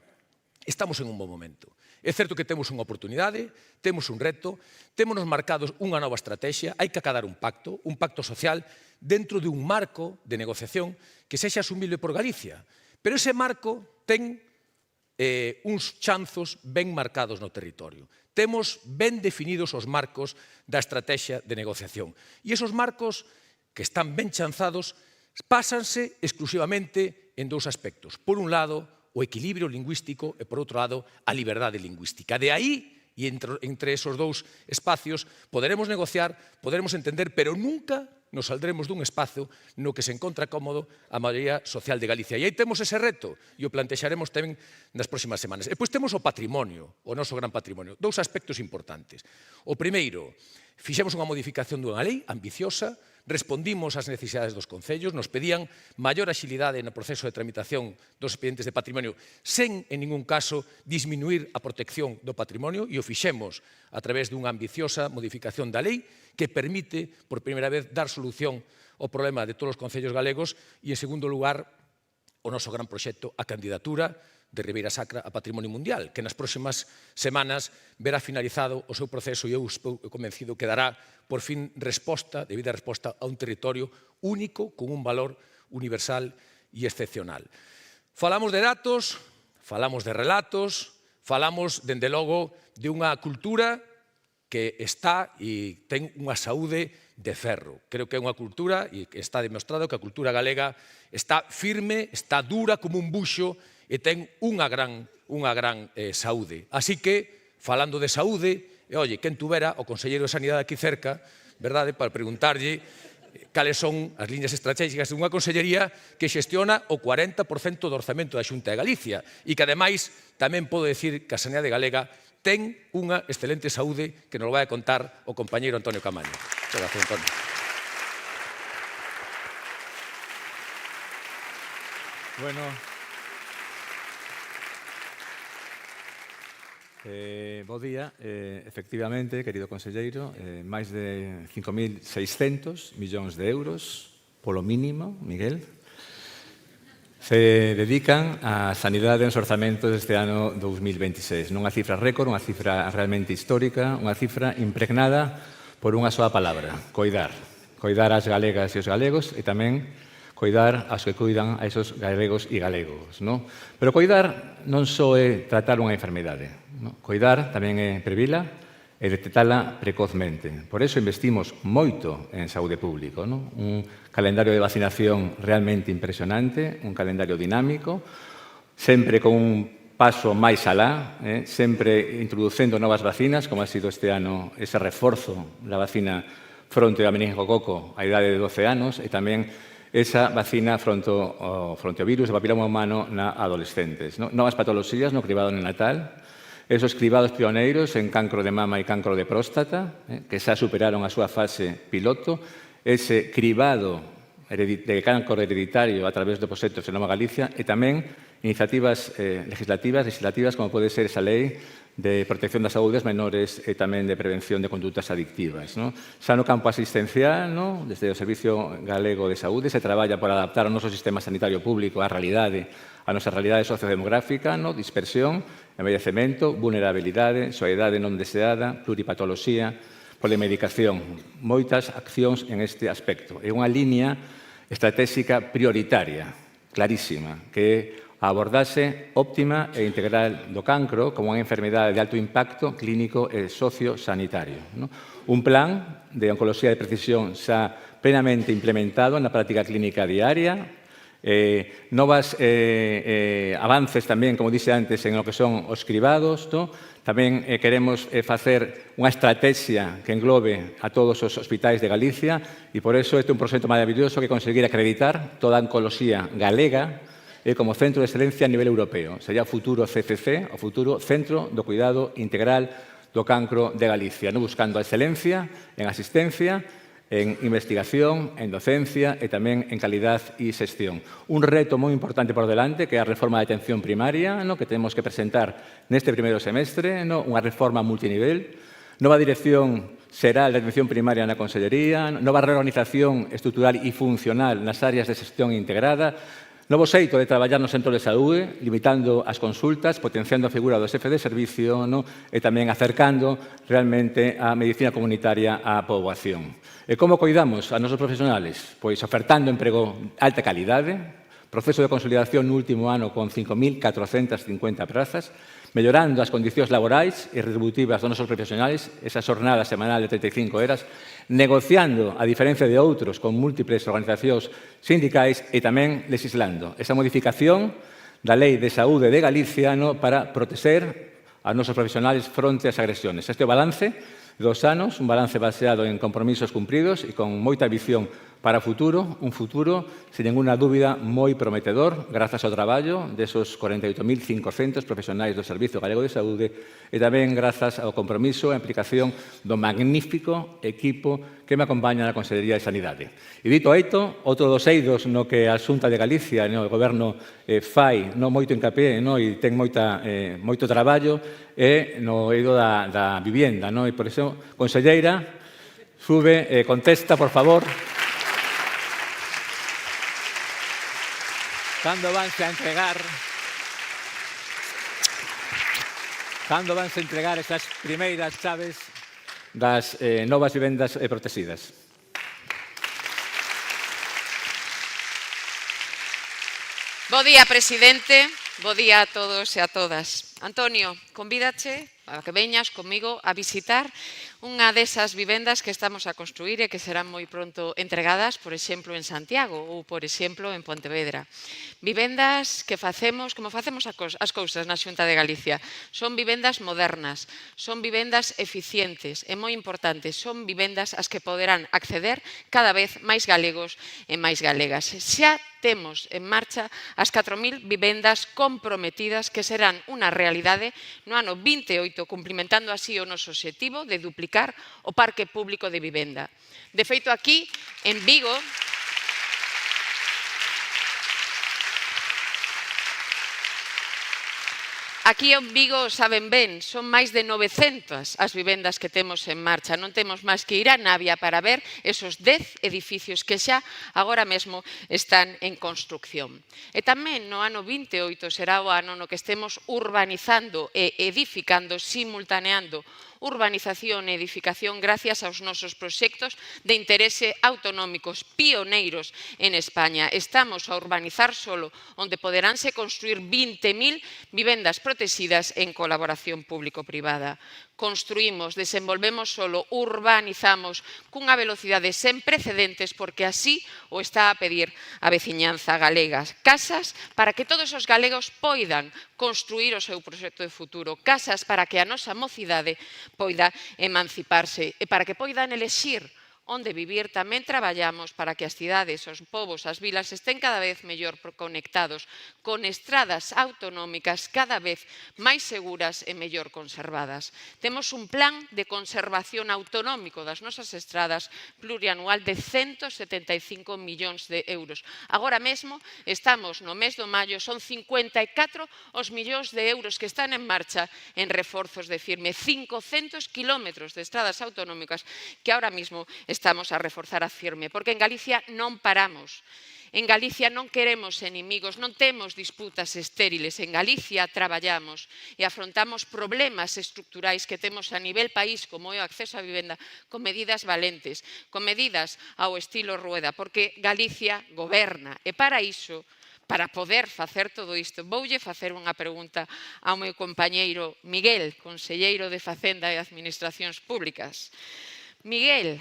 estamos en un bon momento. É certo que temos unha oportunidade, temos un reto, témonos marcados unha nova estrategia, hai que acadar un pacto social dentro de un marco de negociación que sexa asumible por Galicia. Pero ese marco ten uns chanzos ben marcados no territorio. Temos ben definidos os marcos da estrategia de negociación. E esos marcos, que están ben chanzados, pásanse exclusivamente en dous aspectos. Por un lado, o equilibrio lingüístico e, por outro lado, a liberdade lingüística. De aí, e entre esos dous espacios, poderemos negociar, poderemos entender, pero nunca nos saldremos dun espazo no que se encontra cómodo a maioría social de Galicia. E aí temos ese reto, e o plantexaremos tamén nas próximas semanas. E pois temos o patrimonio, o noso gran patrimonio. Dous aspectos importantes. O primeiro, fixemos unha modificación dunha lei ambiciosa, respondimos ás necesidades dos concellos, nos pedían maior axilidade no proceso de tramitación dos expedientes de patrimonio sen, en ningún caso, disminuir a protección do patrimonio, e o fixemos a través dunha ambiciosa modificación da lei que permite, por primeira vez, dar solución ao problema de todos os concellos galegos e, en segundo lugar, o noso gran proxecto, a candidatura de Ribeira Sacra a Patrimonio Mundial, que nas próximas semanas verá finalizado o seu proceso e eu estou convencido que dará, por fin, debida resposta a un territorio único, con un valor universal e excepcional. Falamos de datos, falamos de relatos, falamos, dende logo, de unha cultura que está e ten unha saúde de ferro. Creo que é unha cultura, e está demostrado que a cultura galega está firme, está dura como un buxo e ten unha gran saúde. Así que, falando de saúde, quen tuvera o Conselleiro de Sanidade aquí cerca, verdade, para preguntarlle cales son as liñas estratégicas dunha consellería que xestiona o 40% do orzamento da Xunta de Galicia e que, ademais, tamén podo decir que a sanidade galega ten unha excelente saúde que nos vai a contar o compañeiro Antonio Camaño. Moitas gracias, Antonio. Bueno, bo día. Efectivamente, querido conselleiro, máis de 5.600 millóns de euros, polo mínimo, Miguel, se dedican á sanidade nos orzamentos deste ano 2026. Nunha cifra récord, unha cifra realmente histórica, unha cifra impregnada por unha soa palabra, coidar. Coidar as galegas e os galegos e tamén coidar aos que cuidan a esos galegos e galegos. No? Pero coidar non só é tratar unha enfermidade. No? Coidar tamén é previla e detectala precozmente. Por eso investimos moito en saúde pública. No? Un calendario de vacinación realmente impresionante, un calendario dinámico, sempre con un paso máis alá, sempre introducendo novas vacinas, como ha sido este ano ese reforzo da vacina fronte ao meningococo a idade de 12 anos e tamén esa vacina fronte ao virus de papiloma humano na adolescentes. No? Novas patoloxías no cribado neonatal, esos cribados pioneiros en cancro de mama e cancro de próstata, que xa superaron a súa fase piloto, ese cribado de cancro hereditario a través do proxecto Xenoma Galicia e tamén iniciativas legislativas como pode ser esa lei de protección das saúdes menores e tamén de prevención de condutas adictivas. No? Xa no campo asistencial, no? Desde o Servicio Galego de Saúde, se traballa por adaptar o noso sistema sanitario público á realidade, a nosa realidade sociodemográfica, no? Dispersión, envellecemento, vulnerabilidade, soidade non deseada, pluripatoloxía, polimedicación. Moitas accións en este aspecto. É unha liña estratégica prioritaria, clarísima, que é a abordaxe óptima e integral do cancro como unha enfermedade de alto impacto clínico e sociosanitario. No? Un plan de oncoloxía de precisión xa plenamente implementado na práctica clínica diaria, novas avances tamén, como dixe antes, en o que son os cribados. No? Tamén queremos facer unha estrategia que englobe a todos os hospitais de Galicia e por eso este é un proxecto maravilloso que conseguir acreditar toda a oncoloxía galega como centro de excelencia a nivel europeo. Sería o futuro CCC, o futuro Centro do Cuidado Integral do Cancro de Galicia, no? Buscando a excelencia en asistencia, en investigación, en docencia e tamén en calidad e xestión. Un reto moi importante por delante, que é a reforma da atención primaria, no? Que temos que presentar neste primeiro semestre, no? Unha reforma multinivel, nova dirección xeral de atención primaria na Consellería, nova reorganización estrutural e funcional nas áreas de xestión integrada, novo xeito de traballar no centro de saúde, limitando as consultas, potenciando a figura do xefe de servicio, no? E tamén acercando realmente a medicina comunitaria á poboación. E como coidamos a nosos profesionales? Pois ofertando emprego de alta calidade, proceso de consolidación no último ano con 5.450 prazas, mellorando as condicións laborais e retributivas dos nosos profesionales, esa xornada semanal de 35 horas, negociando, a diferencia de outros, con múltiples organizacións sindicais e tamén legislando esa modificación da Lei de Saúde de Galicia para proteger a nosos profesionales fronte ás agresiones. Este é o balance de 2 anos, un balance baseado en compromisos cumpridos e con moita visión para o futuro, un futuro, sen ninguna dúbida, moi prometedor, grazas ao traballo desos 48.500 profesionais do Servicio Galego de Saúde e tamén grazas ao compromiso e implicación do magnífico equipo que me acompaña na Consellería de Sanidade. E dito eito, outro dos eidos no que a Xunta de Galicia e o Goberno fai moito hincapié e ten moito traballo é no eido da vivenda. E por iso, conselleira, sube, contesta, por favor. Cando vanse a entregar esas primeiras chaves das novas vivendas protegidas? Bo día, presidente. Bo día a todos e a todas. Antonio, convídache a que veñas comigo a visitar unha desas vivendas que estamos a construir e que serán moi pronto entregadas, por exemplo, en Santiago ou, por exemplo, en Pontevedra. Vivendas que facemos, como facemos as cousas na Xunta de Galicia. Son vivendas modernas, son vivendas eficientes e moi importantes, son vivendas ás que poderán acceder cada vez máis galegos e máis galegas. Xa temos en marcha as 4.000 vivendas comprometidas que serán unha realidade no ano 28, cumplimentando así o noso obxectivo de duplicar o parque público de vivenda. De feito, aquí, en Vigo, aquí en Vigo, saben ben, son máis de 900 as vivendas que temos en marcha. Non temos máis que ir a Navia para ver esos 10 edificios que xa agora mesmo están en construcción. E tamén no ano 28 será o ano no que estemos urbanizando e edificando, simultaneando urbanización e edificación gracias aos nosos proxectos de interese autonómicos pioneiros en España. Estamos a urbanizar solo onde poderánse construir 20.000 vivendas protegidas en colaboración público-privada. Construímos, desenvolvemos solo, urbanizamos cunha velocidade sen precedentes porque así o está a pedir a veciñanza galega. Casas para que todos os galegos poidan construir o seu proxecto de futuro. Casas para que a nosa mocidade poida emanciparse e para que poidan elexir onde vivir. Tamén traballamos para que as cidades, os povos, as vilas estén cada vez mellor conectados, con estradas autonómicas cada vez máis seguras e mellor conservadas. Temos un plan de conservación autonómico das nosas estradas plurianual de 175 millóns de euros. Agora mesmo estamos no mes do maio, son 54 os millóns de euros que están en marcha en reforzos de firme, 500 kilómetros de estradas autonómicas que ahora mismo estamos a reforzar a firme, porque en Galicia non paramos. En Galicia non queremos enemigos, non temos disputas estériles. En Galicia traballamos e afrontamos problemas estructurais que temos a nivel país, como é o acceso á vivenda, con medidas valentes, con medidas ao estilo Rueda, porque Galicia goberna. E para iso, para poder facer todo isto, voulle facer unha pregunta ao meu compañeiro Miguel, conselleiro de Facenda e Administracións Públicas. Miguel,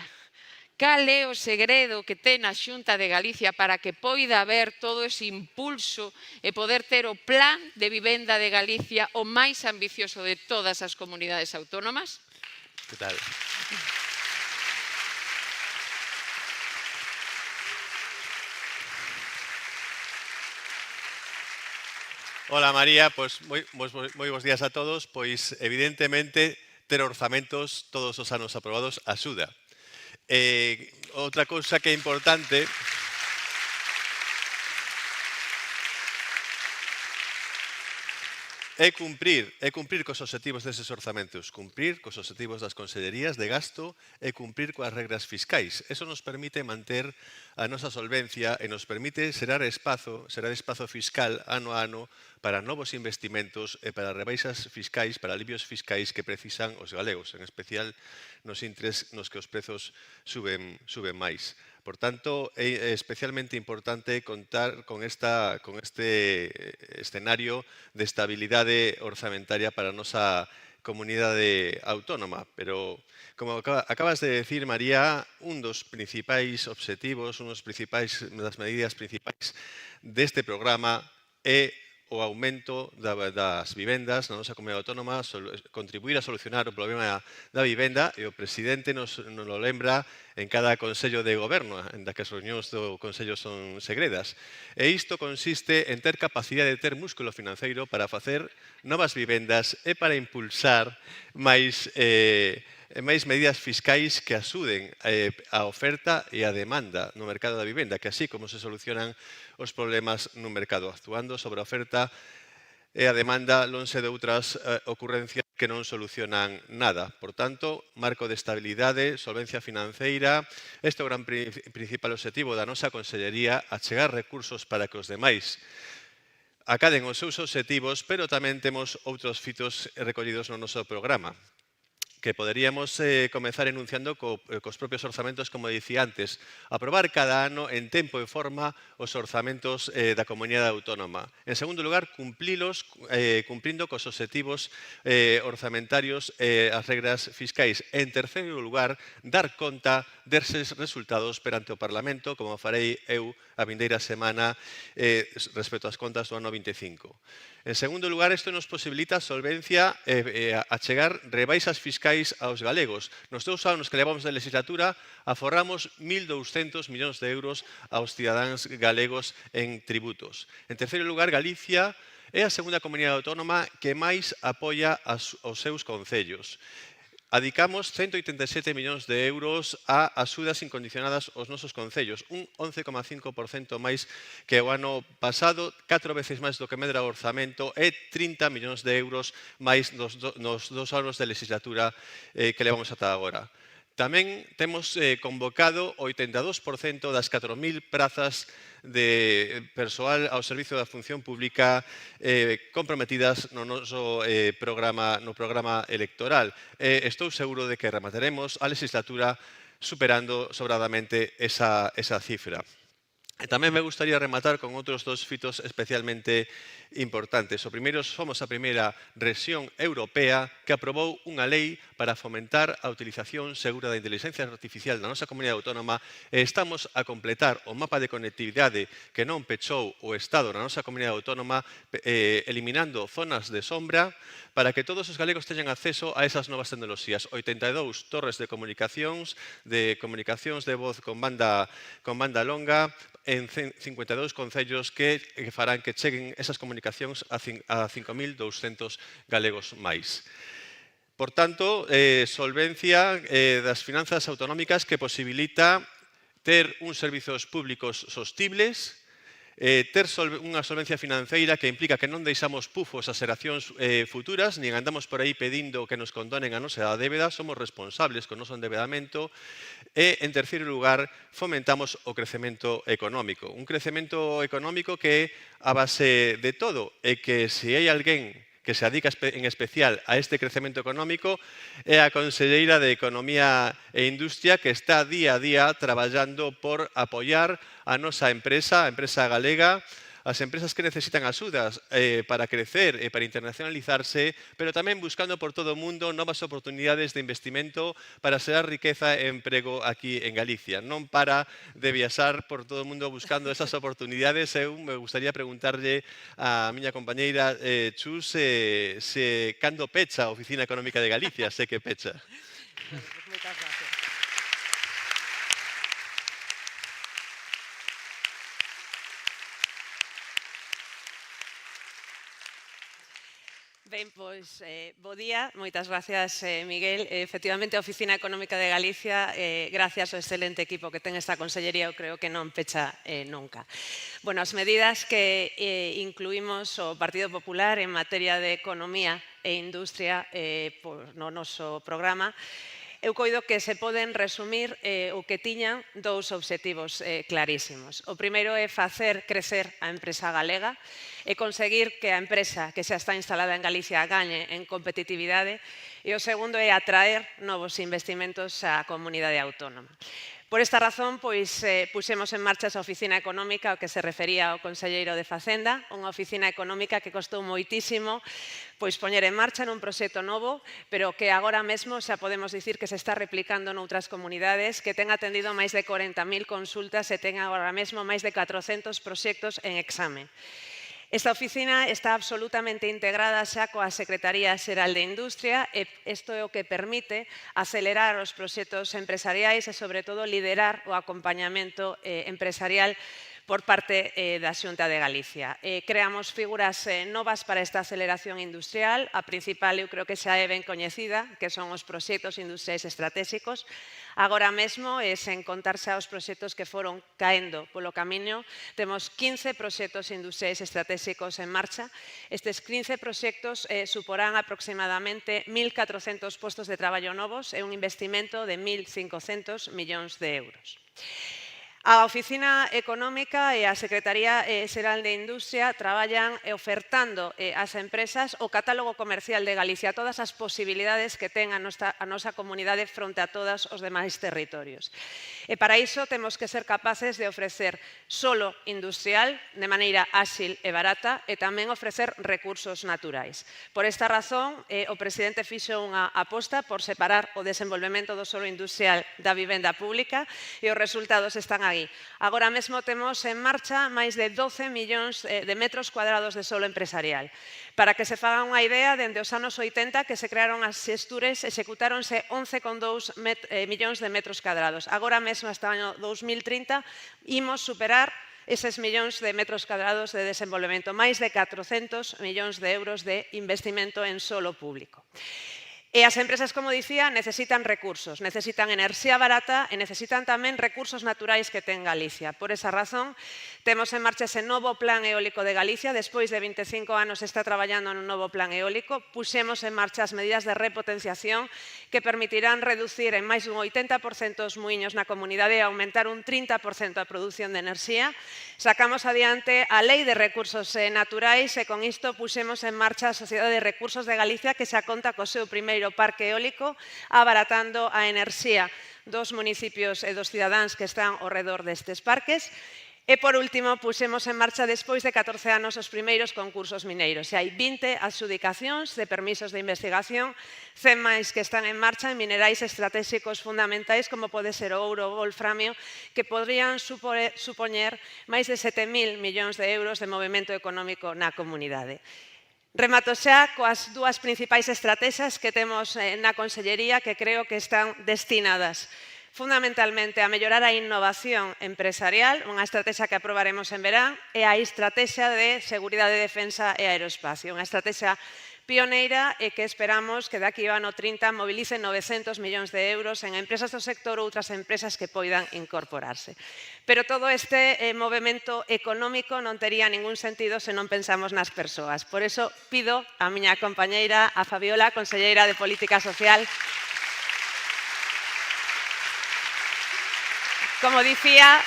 cal é o segredo que ten a Xunta de Galicia para que poida haber todo ese impulso e poder ter o plan de vivenda de Galicia o máis ambicioso de todas as comunidades autónomas? Que tal? Hola María, pois moi bons días a todos. Pois evidentemente ter orzamentos todos os anos aprobados axuda. Outra cousa que é importante é cumprir cos obxectivos deses orzamentos, cumprir cos obxectivos das consellerías de gasto e cumprir coas regras fiscais. Eso nos permite manter a nosa solvencia e nos permite xerar espazo fiscal ano a ano para novos investimentos e para rebaixas fiscais, para alivios fiscais que precisan os galegos, en especial nos intres nos que os prezos suben máis. Por tanto, é especialmente importante contar con este escenario de estabilidade orzamentaria para a nosa comunidade autónoma. Pero, como acabas de decir, María, un dos principais obxectivos, das medidas principais deste programa é o aumento das vivendas na nosa comunidade autónoma, contribuir a solucionar o problema da vivenda, e o presidente nos lo lembra en cada Consello de Goberno, en que as reunións do Consello son segredas. E isto consiste en ter capacidade de ter músculo financeiro para facer novas vivendas e para impulsar máis medidas fiscais que axuden a oferta e a demanda no mercado da vivenda, que así como se solucionan os problemas no mercado, actuando sobre a oferta e a demanda lonxe de outras ocurrencias que non solucionan nada. Por tanto, marco de estabilidade, solvencia financeira, este é o gran principal obxectivo da nosa Consellería, achegar recursos para que os demais acaden os seus obxectivos, pero tamén temos outros fitos recollidos no noso programa. que poderíamos comezar enunciando cos propios orzamentos, como dicía antes, aprobar cada ano en tempo e forma os orzamentos da comunidade autónoma. En segundo lugar, cumprindo cos obxectivos orzamentarios as regras fiscais. En terceiro lugar, dar conta deses resultados perante o Parlamento, como farei eu a vindeira semana respecto ás contas do ano 25. En segundo lugar, isto nos posibilita a solvencia achegar rebaixas fiscais aos galegos. Nos 2 anos que levamos de legislatura, aforramos 1.200 millóns de euros aos cidadáns galegos en tributos. En terceiro lugar, Galicia é a segunda comunidade autónoma que máis apoia aos seus concellos. Adicamos 187 millóns de euros a axudas incondicionadas aos nosos concellos, un 11,5% máis que o ano pasado, 4 veces máis do que medra o orzamento e 30 millóns de euros máis nos 2 anos de legislatura que levamos ata agora. Tamén temos convocado o 82% das 4.000 prazas de persoal ao servicio da función pública comprometidas no noso programa electoral. Estou seguro de que remataremos a legislatura superando sobradamente esa cifra. E tamén me gustaría rematar con outros 2 fitos especialmente importantes. O primeiro, somos a primeira rexión europea que aprobou unha lei para fomentar a utilización segura da inteligencia artificial na nosa comunidade autónoma e estamos a completar o mapa de conectividade que non pechou o Estado na nosa comunidade autónoma eliminando zonas de sombra para que todos os galegos teñan acceso a esas novas tecnoloxías. 82 torres de comunicacións de voz con banda longa en 52 concellos que farán que cheguen esas comunicacións a 5.200 galegos máis. Por tanto, solvencia das finanzas autonómicas que posibilita ter uns servizos públicos sostibles, ter unha solvencia financeira que implica que non deixamos pufos ás xeracións futuras, nin andamos por aí pedindo que nos condonen a nosa débeda, somos responsables con o noso endebedamento e, en terceiro lugar, fomentamos o crecemento económico. Un crecemento económico que a base de todo é que se hai alguén que se adica en especial a este crecemento económico é a Conselleira de Economía e Industria que está día a día traballando por apoiar a nosa empresa, a empresa galega, as empresas que necesitan axudas para crecer e para internacionalizarse, pero tamén buscando por todo o mundo novas oportunidades de investimento para xerar riqueza e emprego aquí en Galicia. Non para de viaxar por todo o mundo buscando esas oportunidades. Eu me gustaría preguntarlle a miña compañeira Chus se cando pecha a Oficina Económica de Galicia, sei que pecha. Moitas gracias. Ben, pois, bo día, moitas gracias, Miguel. Efectivamente, a Oficina Económica de Galicia, gracias ao excelente equipo que ten esta consellería, eu creo que non pecha nunca. Bueno, as medidas que incluímos o Partido Popular en materia de economía e industria no noso programa, eu coido que se poden resumir o que tiñan 2 obxectivos clarísimos. O primeiro é facer crecer a empresa galega e conseguir que a empresa que xa está instalada en Galicia gañe en competitividade e o segundo é atraer novos investimentos á comunidade autónoma. Por esta razón, pois, puxemos en marcha esa oficina económica ao que se refería o conselleiro de Facenda, unha oficina económica que costou moitísimo pois poñer en marcha nun proxecto novo, pero que agora mesmo xa podemos dicir que se está replicando noutras comunidades, que ten atendido máis de 40.000 consultas e ten agora mesmo máis de 400 proxectos en exame. Esta oficina está absolutamente integrada xa coa Secretaría Xeral de Industria e isto é o que permite acelerar os proxectos empresariais e, sobre todo, liderar o acompañamento empresarial por parte da Xunta de Galicia. Creamos figuras novas para esta aceleración industrial. A principal, eu creo que xa é ben coñecida, que son os proxectos industriais estratégicos. Agora mesmo, sen contarse aos proxectos que foron caendo polo camiño, temos 15 proxectos industriais estratégicos en marcha. Estes 15 proxectos suporán aproximadamente 1.400 postos de traballo novos e un investimento de 1.500 millóns de euros. A Oficina Económica e a Secretaría Xeral de Industria traballan ofertando ás empresas o catálogo comercial de Galicia, todas as posibilidades que ten a nosa comunidade fronte a todos os demais territorios. E para iso temos que ser capaces de ofrecer solo industrial de maneira áxil e barata e tamén ofrecer recursos naturais. Por esta razón, o presidente fixo unha aposta por separar o desenvolvemento do solo industrial da vivenda pública e os resultados están aí. Agora mesmo temos en marcha máis de 12 millóns de metros cuadrados de solo empresarial. Para que se fagan unha idea, dende os anos 80 que se crearon as xestures, executáronse 11,2 millóns de metros cuadrados. Agora mesmo, hasta o ano 2030, imos superar eses millóns de metros cuadrados de desenvolvemento, máis de 400 millóns de euros de investimento en solo público. E as empresas, como dicía, necesitan recursos, necesitan enerxía barata e necesitan tamén recursos naturais que ten Galicia. Por esa razón, temos en marcha ese novo plan eólico de Galicia. Despois de 25 anos está traballando nun novo plan eólico. Puxemos en marcha as medidas de repotenciación que permitirán reducir en máis dun 80% os muiños na comunidade e aumentar un 30% a produción de enerxía. Sacamos adiante a Lei de Recursos Naturais e con isto puxemos en marcha a Sociedade de Recursos de Galicia que xa conta co seu primeiro parque eólico, abaratando a enerxía dos municipios e dos cidadáns que están ao redor destes parques. E, por último, puxemos en marcha, despois de 14 anos, os primeiros concursos mineiros. E hai 20 adxudicacións de permisos de investigación, 100 máis que están en marcha en minerais estratégicos fundamentais, como pode ser o ouro ou o wolframio, que podrían supoñer máis de 7.000 millóns de euros de movimento económico na comunidade. Remato xa coas dúas principais estrategias que temos na Consellería que creo que están destinadas fundamentalmente a mellorar a innovación empresarial, unha estrategia que aprobaremos en verán, e a estrategia de seguridade, defensa e aeroespacio, unha estrategia pioneira e que esperamos que daqui ao ano 30 movilice 900 millóns de euros en empresas do sector ou outras empresas que poidan incorporarse. Pero todo este movimento económico non tería ningún sentido se non pensamos nas persoas. Por iso pido a miña compañeira, a Fabiola, conselleira de Política Social. Como dicía,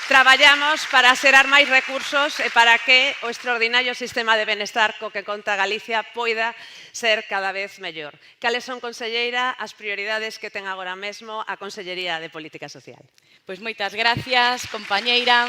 traballamos para xerar máis recursos e para que o extraordinario sistema de benestar co que conta Galicia poida ser cada vez mellor. Cales son, conselleira, as prioridades que ten agora mesmo a Consellería de Política Social? Pois moitas gracias, compañeira.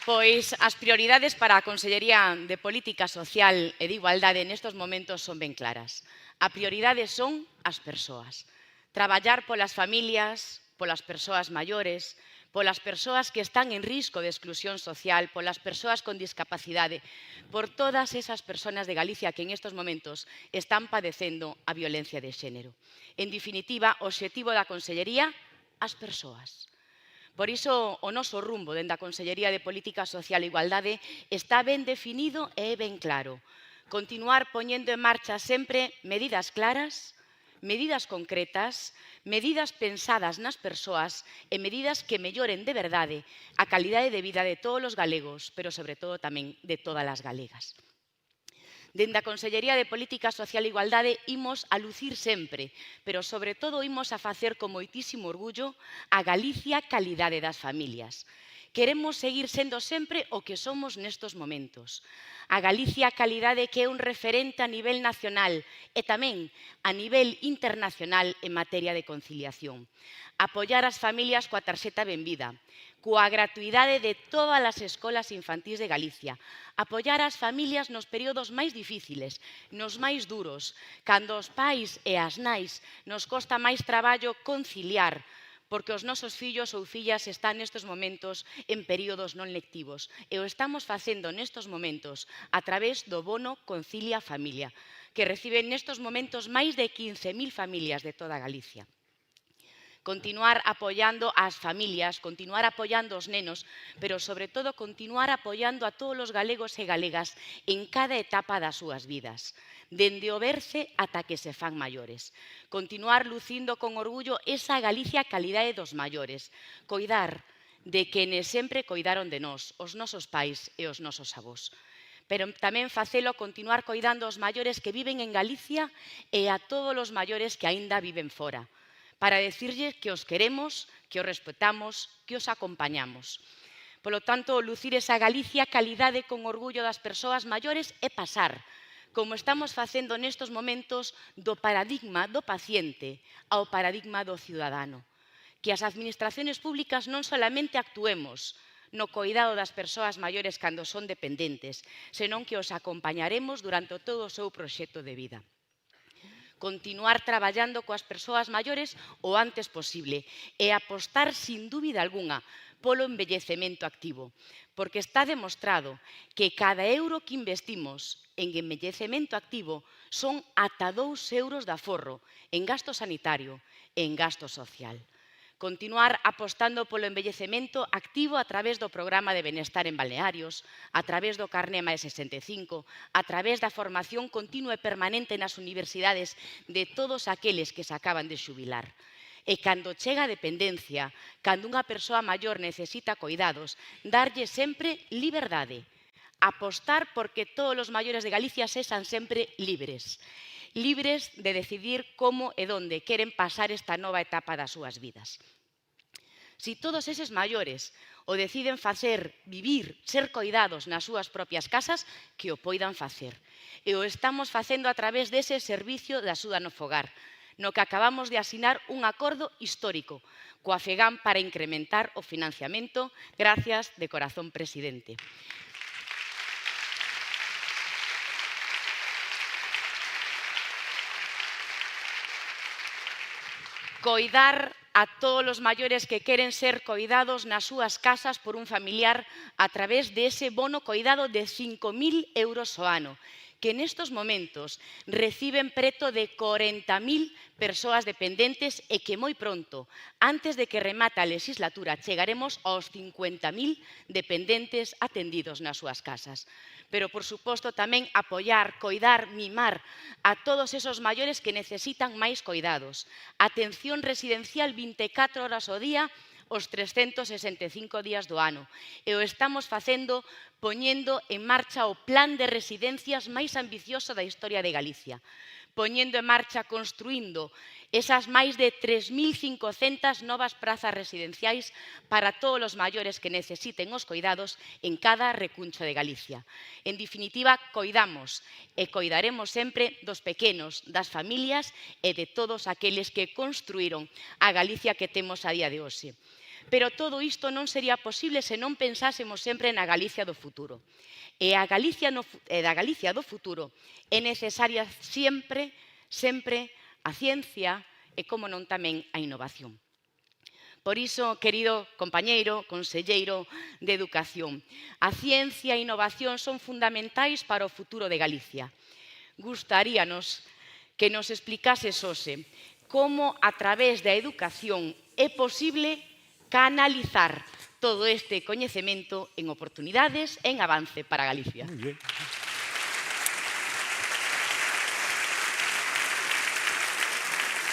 Pois as prioridades para a Consellería de Política Social e de Igualdade nestes momentos son ben claras. A prioridade son as persoas. Traballar polas familias, polas persoas maiores, polas persoas que están en risco de exclusión social, polas persoas con discapacidade, por todas esas persoas de Galicia que en estes momentos están padecendo a violencia de xénero. En definitiva, o obxectivo da Consellería, as persoas. Por iso, o noso rumbo dende a Consellería de Política Social e Igualdade está ben definido e ben claro. Continuar poñendo en marcha sempre medidas claras, medidas concretas, medidas pensadas nas persoas e medidas que melloren de verdade a calidade de vida de todos os galegos, pero sobre todo tamén de todas as galegas. Dende a Consellería de Política Social e Igualdade imos a lucir sempre, pero sobre todo imos a facer con moitísimo orgullo a Galicia calidade das familias. Queremos seguir sendo sempre o que somos nestos momentos. A Galicia calidade que é un referente a nivel nacional e tamén a nivel internacional en materia de conciliación. Apoiar as familias coa tarxeta Benvida, coa gratuidade de todas as escolas infantís de Galicia. Apoiar as familias nos períodos máis difíciles, nos máis duros, cando os pais e as nais nos costa máis traballo conciliar, porque os nosos fillos ou fillas están nestes momentos en períodos non lectivos e o estamos facendo nestes momentos a través do bono Concilia Familia, que reciben nestes momentos máis de 15.000 familias de toda Galicia. Continuar apoiando as familias, continuar apoiando os nenos, pero sobre todo continuar apoiando a todos os galegos e galegas en cada etapa das súas vidas, dende o berce ata que se fan maiores. Continuar lucindo con orgullo esa Galicia calidade dos maiores, coidar de quenes sempre coidaron de nós, os nosos pais e os nosos avós. pero tamén facelo continuar coidando os maiores que viven en Galicia e a todos os maiores que aínda viven fora, para decirlles que os queremos, que os respetamos, que os acompañamos. Polo tanto, lucir esa Galicia calidade con orgullo das persoas maiores e pasar, como estamos facendo nestos momentos, do paradigma do paciente ao paradigma do ciudadano. Que as administraciones públicas non solamente actuemos no coidado das persoas maiores cando son dependentes, senón que os acompañaremos durante todo o seu proxecto de vida. Continuar traballando coas persoas maiores o antes posible e apostar sin dúbida algunha polo envellecemento activo, porque está demostrado que cada euro que investimos en envellecemento activo son ata 2 euros de aforro en gasto sanitario e en gasto social. Continuar apostando polo envellecemento activo a través do programa de benestar en balnearios, a través do carné máis 65, a través da formación continua e permanente nas universidades de todos aqueles que se acaban de xubilar. E cando chega a dependencia, cando unha persoa maior necesita coidados, darlle sempre liberdade. Apostar porque todos os maiores de Galicia sexan sempre libres. Libres de decidir como e onde queren pasar esta nova etapa das súas vidas. Si todos eses maiores o deciden facer, vivir, ser coidados nas súas propias casas, que o poidan facer. E o estamos facendo a través dese servicio de axuda no fogar, no que acabamos de asinar un acordo histórico coa FEGAM para incrementar o financiamento. Gracias de corazón, presidente. Coidar a todos os maiores que queren ser coidados nas súas casas por un familiar a través de ese bono coidado de 5.000 euros ao ano, que nestos momentos reciben preto de 40.000 persoas dependentes e que moi pronto, antes de que remate a legislatura, chegaremos aos 50.000 dependentes atendidos nas súas casas. Pero, por suposto, tamén apoiar, coidar, mimar a todos esos maiores que necesitan máis coidados. Atención residencial 24 horas ao día, os 365 días do ano. E o estamos facendo poñendo en marcha o plan de residencias máis ambicioso da historia de Galicia. Poñendo en marcha, construindo esas máis de 3.500 novas prazas residenciais para todos os maiores que necesiten os coidados en cada recuncho de Galicia. En definitiva, coidamos e coidaremos sempre dos pequenos, das familias e de todos aqueles que construíron a Galicia que temos a día de hoxe. Pero todo isto non sería posible se non pensásemos sempre na Galicia do futuro. E da Galicia do futuro é necesaria sempre a ciencia e, como non, tamén a innovación. Por iso, querido compañeiro, conselleiro de Educación, a ciencia e a innovación son fundamentais para o futuro de Galicia. Gustaríanos que nos explicases hoxe como, a través da educación, é posible canalizar todo este coñecemento en oportunidades e en avance para Galicia. Muy bien.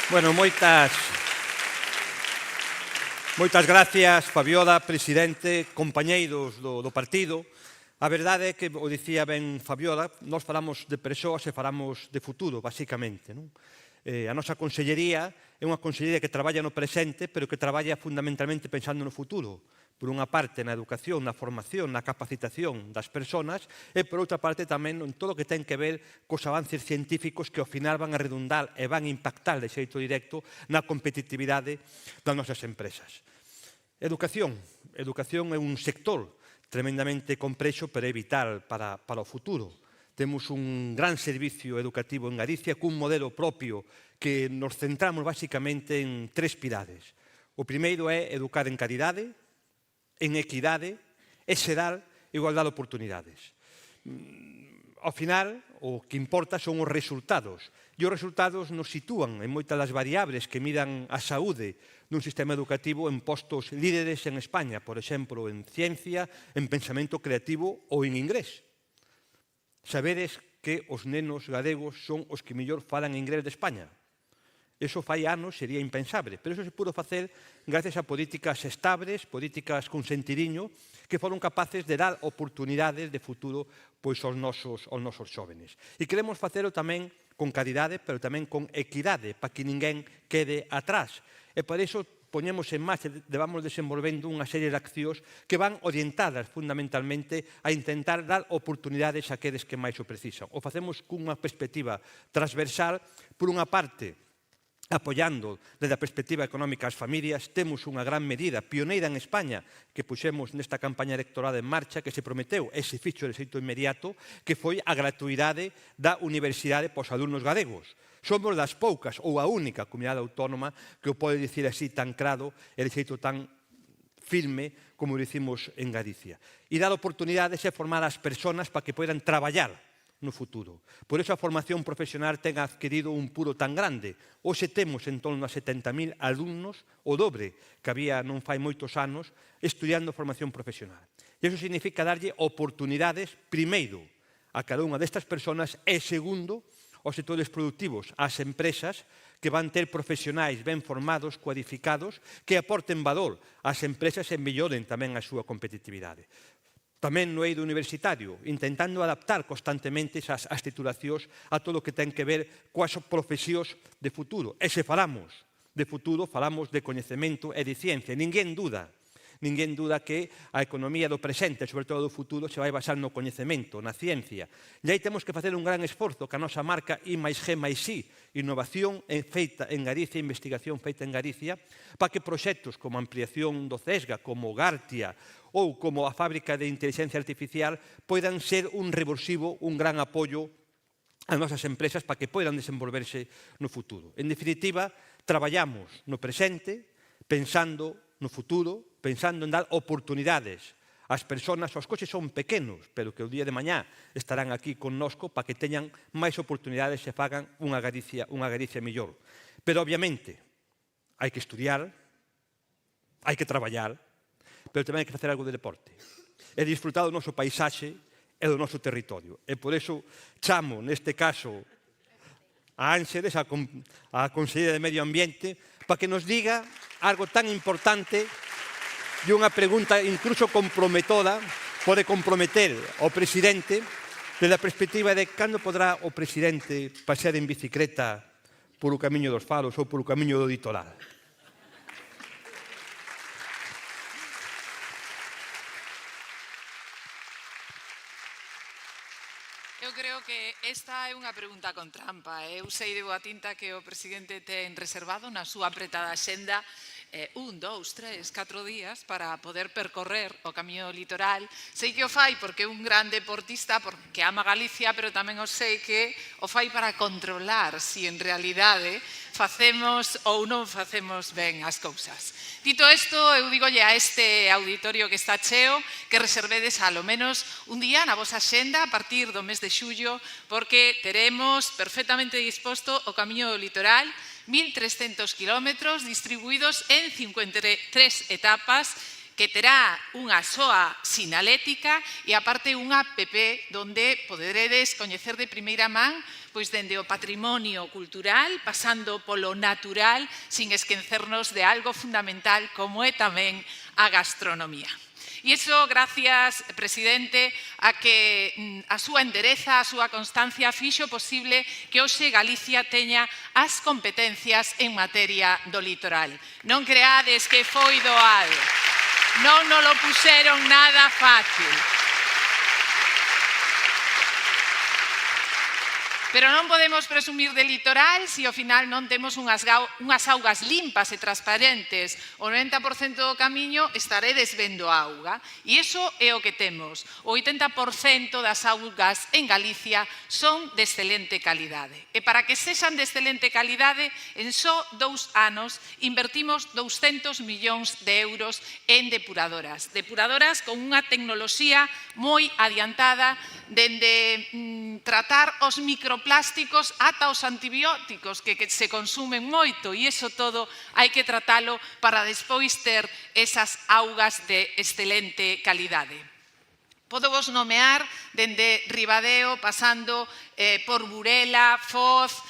Bueno, moitas gracias, Fabiola, presidente, compañeiros do partido. A verdade é que, o dicía ben Fabiola, nós falamos de persoas e falamos de futuro, basicamente, non? A nosa consellería é unha consellería que traballa no presente, pero que traballa fundamentalmente pensando no futuro. Por unha parte, na educación, na formación, na capacitación das persoas, e por outra parte tamén en todo o que ten que ver cos avances científicos que ao final van a redundar e van a impactar de xeito directo na competitividade das nosas empresas. Educación. Educación é un sector tremendamente complexo, pero é vital para o futuro. Temos un gran servicio educativo en Galicia cun modelo propio que nos centramos basicamente en 3 pilares. O primeiro é educar en calidade, en equidade e xerar igualdade de oportunidades. Ao final, o que importa son os resultados. E os resultados nos sitúan en moitas das variables que midan a saúde dun sistema educativo en postos líderes en España, por exemplo, en ciencia, en pensamento creativo ou en inglés. Sabedes que os nenos galegos son os que mellor falan inglés de España. Eso fai anos sería impensable, pero eso se pudo facer gracias a políticas estables, políticas con sentidiño, que foron capaces de dar oportunidades de futuro pois aos nosos xóvenes. E queremos facelo tamén con caridade, pero tamén con equidade, para que ninguén quede atrás. E por iso poñemos en marcha, vamos desenvolvendo unha serie de accións que van orientadas fundamentalmente a intentar dar oportunidades a aqueles que máis o precisan. O facemos cunha perspectiva transversal, por unha parte, apoiando desde a perspectiva económica as familias. Temos unha gran medida pioneira en España que puxemos nesta campaña electoral en marcha, que se prometeu e se fixo de xeito inmediato, que foi a gratuidade da universidade para os alumnos galegos. Somos das poucas ou a única comunidade autónoma que o pode dicir así tan claro e de xeito tan firme como o dicimos en Galicia. E dar oportunidades e formar as persoas para que poidan traballar no futuro. Por iso a formación profesional ten adquirido un puro tan grande. Hoxe temos en torno a 70.000 alumnos, o dobre que había non fai moitos anos, estudiando formación profesional. E iso significa darlle oportunidades, primeiro, a cada unha destas persoas e, segundo, aos sectores productivos, ás empresas que van ter profesionais ben formados, cualificados, que aporten valor ás empresas e melloren tamén a súa competitividade. Tamén no eido universitario, intentando adaptar constantemente as titulacións a todo o que ten que ver coas profesións de futuro. E se falamos de futuro, falamos de coñecemento e de ciencia. Ninguén duda que a economía do presente, sobre todo do futuro, se vai basar no coñecemento, na ciencia. E aí temos que facer un gran esforzo que a nosa marca I+G+I, innovación feita en Galicia, investigación feita en Galicia, para que proxectos como a ampliación do CESGA, como Gartia, ou como a fábrica de inteligencia artificial poidan ser un revulsivo, un gran apoio ás nosas empresas para que poidan desenvolverse no futuro. En definitiva, traballamos no presente, pensando no futuro, pensando en dar oportunidades ás persoas. Os coches son pequenos, pero que o día de mañá estarán aquí connosco para que teñan máis oportunidades e fagan unha Galicia mellor. Pero, obviamente, hai que estudiar, hai que traballar, pero tamén hai que facer algo de deporte e disfrutar do noso paisaxe e do noso territorio. E por iso chamo, neste caso, a Ángeles, a Conselleira de Medio Ambiente, para que nos diga algo tan importante e unha pregunta incluso comprometedora, pode comprometer ao presidente desde a perspectiva de cando podrá o presidente pasear en bicicleta por o camiño dos Faros ou por o camiño do litoral. Eu creo que esta é unha pregunta con trampa. Eu sei de boa tinta que o presidente ten reservado na súa apretada xenda 1, 2, 3, 4 días para poder percorrer o camiño litoral. Sei que o fai porque é un gran deportista, porque ama Galicia, pero tamén o sei que o fai para controlar se en realidade facemos ou non facemos ben as cousas. Dito isto, eu digolle a este auditorio que está cheo que reservedes alo menos un día na vosa xenda a partir do mes de xullo, porque teremos perfectamente disposto o camiño litoral, 1.300 kilómetros distribuídos en 53 etapas, que terá unha soa sinalética e aparte unha app donde poderedes coñecer de primeira man pois dende o patrimonio cultural, pasando polo natural, sin esquecernos de algo fundamental como é tamén a gastronomía. E iso gracias, presidente, a que a súa endereza, a súa constancia fixo posible que hoxe Galicia teña as competencias en materia do litoral. Non creades que foi doado. Non nos lo puxeron nada fácil. Pero non podemos presumir de litoral se ao final non temos unhas augas limpas e transparentes. O 90% do camiño estaredes vendo auga. E iso é o que temos. O 80% das augas en Galicia son de excelente calidade. E para que sexan de excelente calidade, en só 2 anos invertimos 200 millóns de euros en depuradoras. Depuradoras con unha tecnoloxía moi adiantada dende tratar os microplásticos ata os antibióticos que se consumen moito, e iso todo hai que tratalo para despois ter esas augas de excelente calidade. Podo vos nomear dende Ribadeo, pasando por Burela, Foz,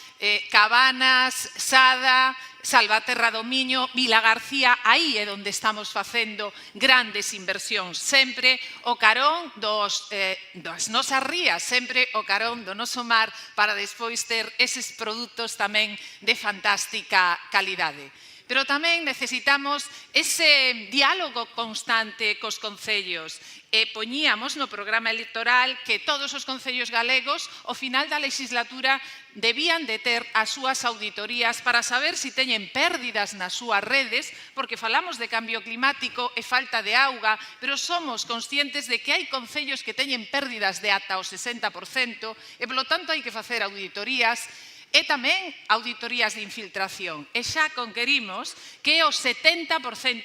Cabanas, Sada, Salvaterra do Miño, Vilagarcía, aí é onde estamos facendo grandes inversións, sempre o carón das nosas rías, sempre o carón do noso mar, para despois ter eses produtos tamén de fantástica calidade. Pero tamén necesitamos ese diálogo constante cos concellos. E poñíamos no programa electoral que todos os concellos galegos, ao final da legislatura, debían de ter as súas auditorías para saber se teñen pérdidas nas súas redes, porque falamos de cambio climático e falta de auga, pero somos conscientes de que hai concellos que teñen pérdidas de ata o 60%, e, polo tanto, hai que facer auditorías e tamén auditorías de infiltración. E xa conquerimos que o 70%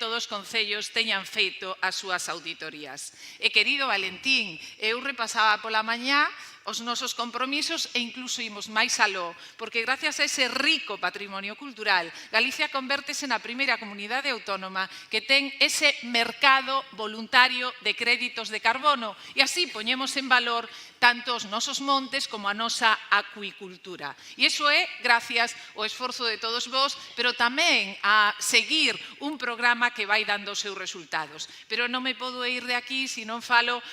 dos concellos teñan feito as súas auditorías. E, querido Valentín, eu repasaba pola mañá os nosos compromisos e incluso imos máis aló, porque gracias a ese rico patrimonio cultural, Galicia convértese na primeira comunidade autónoma que ten ese mercado voluntario de créditos de carbono, e así poñemos en valor tanto os nosos montes como a nosa acuicultura. E iso é gracias ao esforzo de todos vós, pero tamén a seguir un programa que vai dando os seus resultados. Pero non me podo ir de aquí se non falo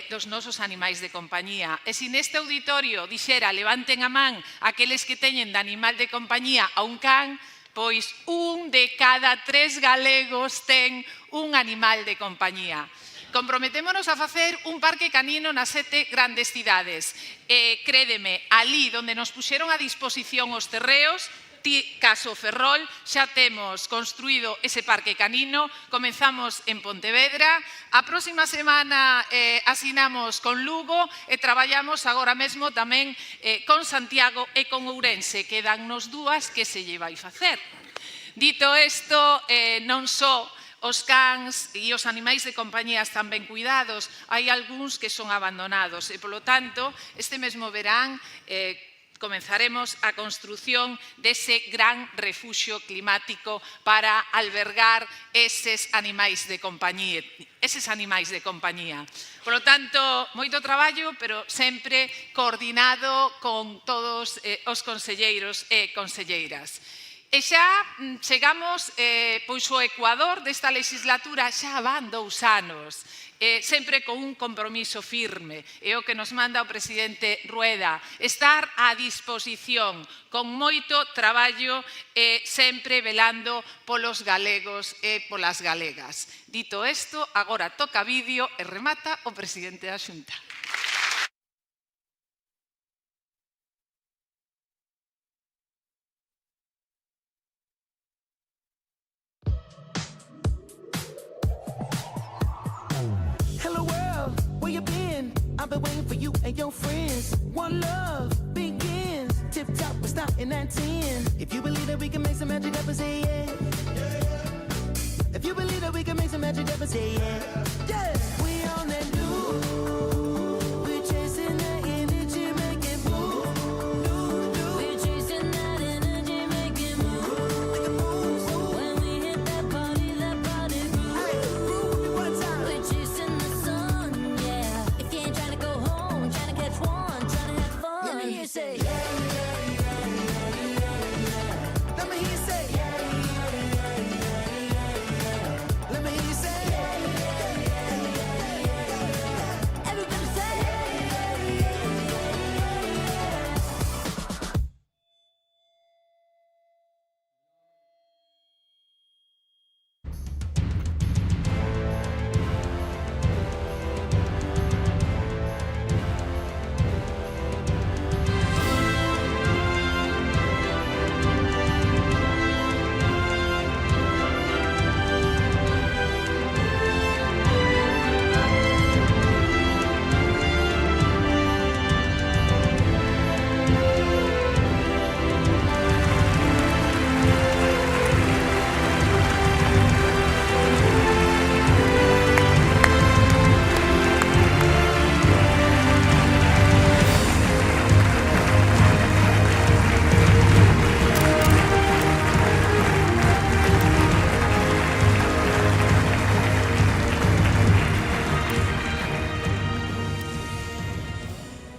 dos nosos animais de compañía. E se neste auditorio dixera levanten a man aqueles que teñen de animal de compañía a un can, pois 1 de cada 3 galegos ten un animal de compañía. Comprometémonos a facer un parque canino nas 7 grandes cidades. Crédeme, ali onde nos puxeron a disposición os terreos, caso Ferrol, xa temos construído ese parque canino, comenzamos en Pontevedra, a próxima semana asinamos con Lugo e traballamos agora mesmo tamén con Santiago e con Ourense, quedannos 2 que se lle vai facer. Dito isto, non só os cans e os animais de compañía están ben cuidados, hai algúns que son abandonados e, polo tanto, este mesmo verán comenzaremos a construción dese gran refuxio climático para albergar eses animais de compañía. Por lo tanto, moito traballo, pero sempre coordinado con todos os conselleiros e conselleiras. E xa chegamos ao ecuador desta legislatura, xa van 2 anos, sempre con un compromiso firme. É o que nos manda o presidente Rueda, estar á disposición, con moito traballo e sempre velando polos galegos e polas galegas. Dito isto, agora toca vídeo e remata o presidente da Xunta. I've been waiting for you and your friends. One love begins. Tip top, we're starting at 10. If you believe that we can make some magic happen, say yeah. If you believe that we can make some magic happen, say yeah. Yeah. We on that new. We're chasing that energy, make it move. We're chasing that energy, make it move. When we hit that party moves. Hey, groove one time. We're chasing the sun, yeah. If you ain't trying to go home, trying to catch one, trying to have fun, let me hear you say yeah. Let me hear you say yeah. Let me hear you say everybody say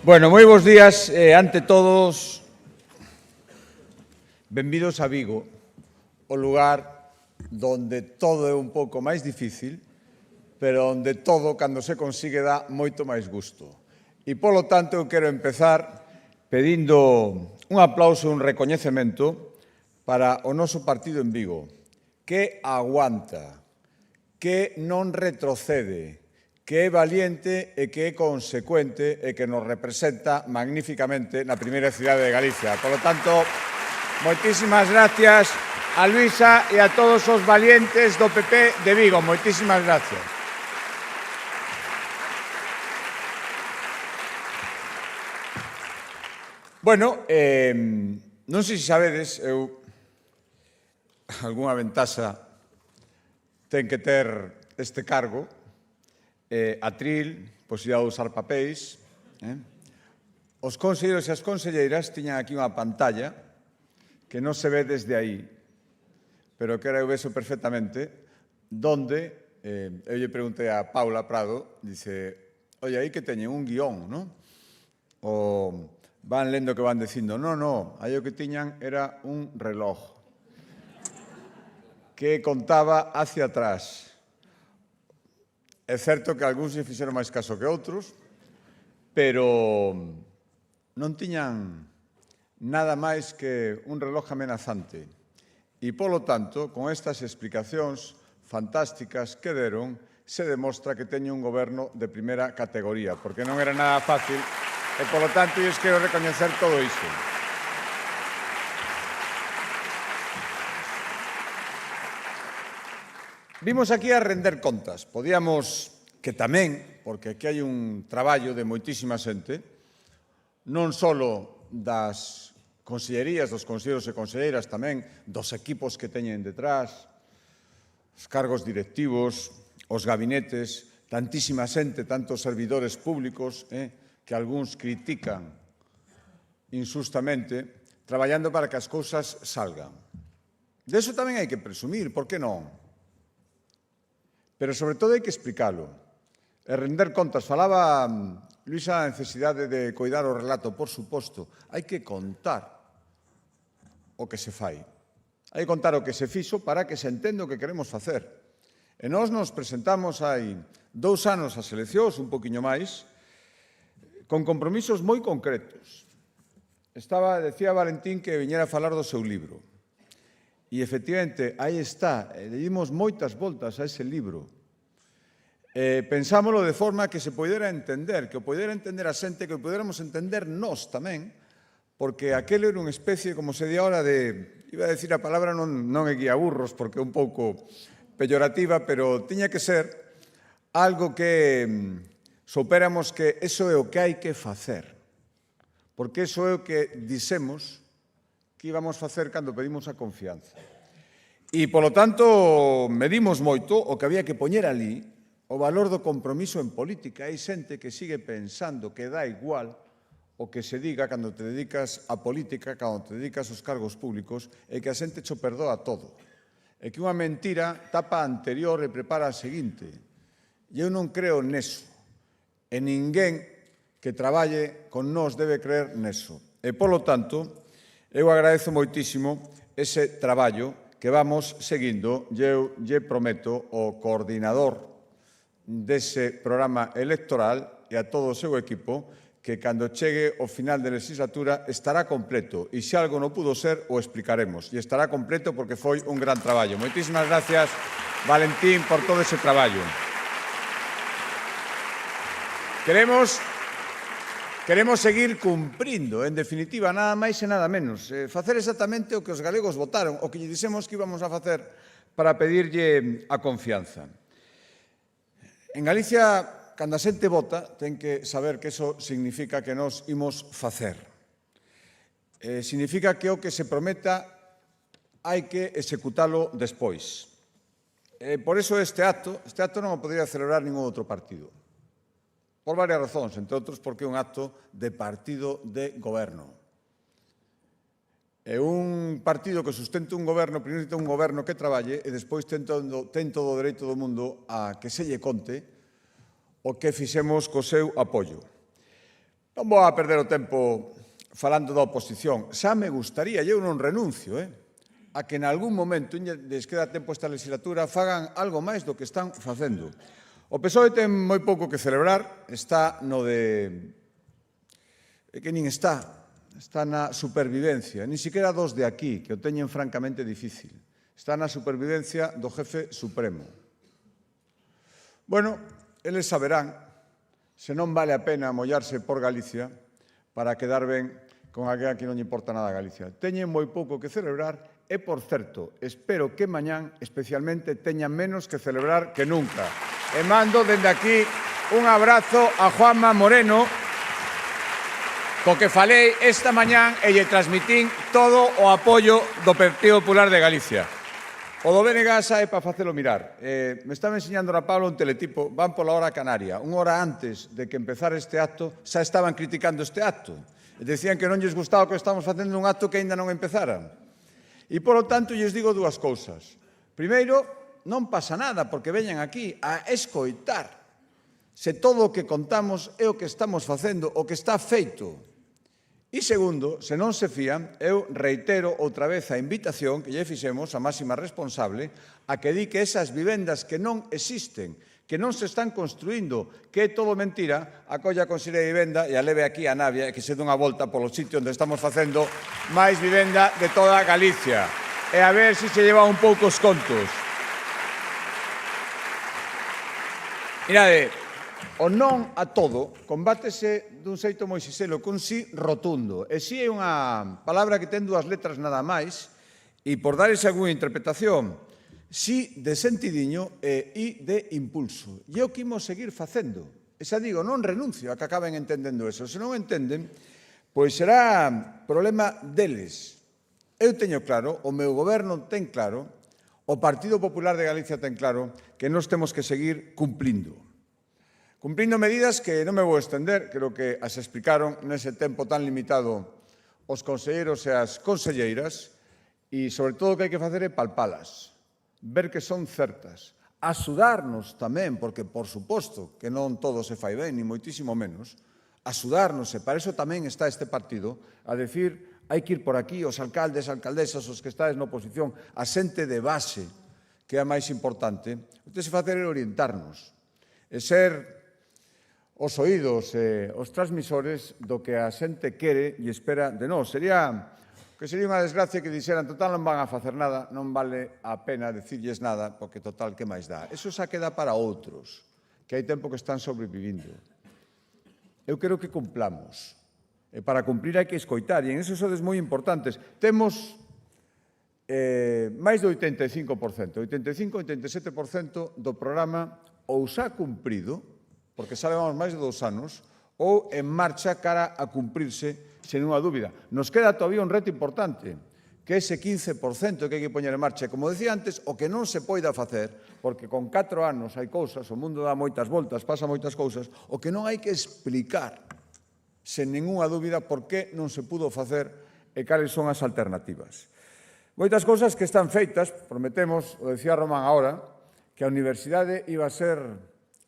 Bueno, moi bons días. Ante todos, Benvidos a Vigo, o lugar donde todo é un pouco máis difícil, pero onde todo, cando se consigue, dá moito máis gusto. E, polo tanto, eu quero empezar pedindo un aplauso e un recoñecemento para o noso partido en Vigo, que aguanta, que non retrocede, que é valiente e que é consecuente e que nos representa magníficamente na primeira cidade de Galicia. Por lo tanto, moitísimas gracias a Luisa e a todos os valientes do PP de Vigo. Moitísimas gracias. Bueno, non sei se sabedes, algunha ventaxa ten que ter este cargo, atril, posibilidade de usar papéis. Os conselleiros e as conselleiras tiñan aquí unha pantalla que non se ve desde aí, pero que era eu vexo perfectamente, donde eu lle preguntei a Paula Prado, dice, oi, aí que teñen un guión, non? O van lendo que van dicindo, non, aí o que tiñan era un reloj que contaba hacia atrás. É certo que algúns lle fixeron máis caso que outros, pero non tiñan nada máis que un reloj amenazante. E, polo tanto, con estas explicacións fantásticas que deron, se demostra que teñen un goberno de primeira categoría, porque non era nada fácil, e, polo tanto, eu quero recoñecer todo isto. Vimos aquí a render contas. Podíamos, que tamén, porque aquí hai un traballo de moitísima xente, non só das consellerías, dos conselleiros e conselleiras, tamén dos equipos que teñen detrás, os cargos directivos, os gabinetes, tantísima xente, tantos servidores públicos, que algúns critican injustamente, traballando para que as cousas salgan. De eso tamén hai que presumir, por que non? Pero, sobre todo, hai que explicalo. E render contas. Falaba Luisa da necesidade de coidar o relato, por suposto. Hai que contar o que se fai. Hai que contar o que se fixo para que se entenda o que queremos facer. E nós nos presentamos hai 2 anos ás eleccións, un poquinho máis, con compromisos moi concretos. Decía Valentín que viñera a falar do seu libro. E, efectivamente, aí está. Le dimos moitas voltas a ese libro. Pensámoslo de forma que se poidera entender, que o poidera entender a xente, que o poidéramos entender nós tamén, porque aquelo era unha especie, como se di ahora, de... Iba a decir a palabra non é guiaburros, porque é un pouco peyorativa, pero tiña que ser algo que soupéramos que eso é o que hai que facer. Porque eso é o que dixemos que íbamos facer cando pedimos a confianza. E, polo tanto, medimos moito o que había que poñer ali, o valor do compromiso en política. Hai xente que sigue pensando que dá igual o que se diga cando te dedicas a política, cando te dedicas aos cargos públicos, e que a xente cho perdoa todo. E que unha mentira tapa a anterior e prepara a seguinte. E eu non creo neso. E ninguén que traballe con nós debe creer neso. E, polo tanto, eu agradezo moitísimo ese traballo que vamos seguindo e eu lle prometo ao coordinador dese programa electoral e a todo o seu equipo que cando chegue o final de legislatura estará completo e se algo non pudo ser o explicaremos e estará completo porque foi un gran traballo. Moitísimas gracias, Valentín, por todo ese traballo. Queremos seguir cumprindo, en definitiva, nada máis e nada menos. Facer exactamente o que os galegos votaron, o que lle dixemos que íbamos a facer para pedirlle a confianza. En Galicia, cando a xente vota, ten que saber que eso significa que nós imos facer. Significa que o que se prometa hai que executalo despois. Por iso este acto non o podría celebrar ningún outro partido. Por varias razóns, entre outros porque é un acto de partido de goberno. E un partido que sustenta un goberno, primeiro ten un goberno que traballe e despois ten todo o dereito do mundo a que se lle conte o que fixemos co seu apoio. Non vou a perder o tempo falando da oposición, xa me gustaría, eu non renuncio, a que en algún momento, lles queda tempo esta legislatura, fagan algo máis do que están facendo. O PSOE ten moi pouco que celebrar, está no de... que nin está na supervivencia, nin siquiera dos de aquí, que o teñen francamente difícil. Está na supervivencia do jefe supremo. Bueno, eles saberán se non vale a pena mollarse por Galicia para quedar ben con aquela que non lle importa nada a Galicia. Teñen moi pouco que celebrar e, por certo, espero que mañán especialmente teñan menos que celebrar que nunca. E mando dende aquí un abrazo a Juanma Moreno, co que falei esta mañán e lle transmitín todo o apoio do Partido Popular de Galicia. O do BNG xa é para facelo mirar. Me estaba enseñando a Pablo un teletipo, van pola hora canaria. Unha hora antes de que empezara este acto, xa estaban criticando este acto. E decían que non lles gustaba que estamos facendo un acto que aínda non empezara. E, polo tanto, lles digo dúas cousas. Primeiro, non pasa nada, porque veñan aquí a escoitar se todo o que contamos é o que estamos facendo, o que está feito. E segundo, se non se fían, eu reitero outra vez a invitación que lle fixemos a máxima responsable a que di que esas vivendas que non existen, que non se están construindo, que é todo mentira, a colla Consellería de Vivenda e a leve aquí a Navia e que se dé unha volta polo sitio onde estamos facendo máis vivenda de toda Galicia. E a ver se lleva un pouco os contos. Mirade, o non a todo combátese dun xeito moi siselo, cun sí rotundo. E sí é unha palabra que ten dúas letras nada máis, e por dar esa algunha interpretación, sí de sentidiño e i de impulso. E o que imos seguir facendo. E xa digo, non renuncio a que acaben entendendo eso. Se non entenden, pois será problema deles. Eu teño claro, o meu goberno ten claro, o Partido Popular de Galicia ten claro, que nós temos que seguir cumplindo. Cumprindo medidas que non me vou estender, creo que as explicaron nese tempo tan limitado os conselleiros e as conselleiras, e sobre todo o que hai que facer é palpalas, ver que son certas, axudarnos tamén, porque por suposto que non todo se fai ben, ni moitísimo menos, axudarnos, e para iso tamén está este partido, a decir, hai que ir por aquí, os alcaldes, alcaldesas, os que estades na oposición, a xente de base, que é a máis importante, o que se facer é orientarnos, e ser os oídos e os transmisores do que a xente quere e espera de nós. Sería unha desgracia que dixeran total non van a facer nada, non vale a pena decirles nada, porque total que máis dá. Eso xa queda para outros, que hai tempo que están sobrevivindo. Eu quero que cumplamos. E para cumplir hai que escoitar, e en eso sodes moi importantes. Temos máis do 85%, 85-87% do programa ou xa cumprido, porque xa levamos máis de 2 anos, ou en marcha cara a cumprirse, sen unha dúbida. Nos queda todavía un reto importante, que ese 15% que hai que poñer en marcha. Como decía antes, o que non se poida facer, porque con 4 anos hai cousas, o mundo dá moitas voltas, pasa moitas cousas, o que non hai que explicar, sen ninguna dúbida, por que non se pudo facer e cales son as alternativas. Moitas cousas que están feitas, prometemos, o decía Román agora, que a universidade iba a ser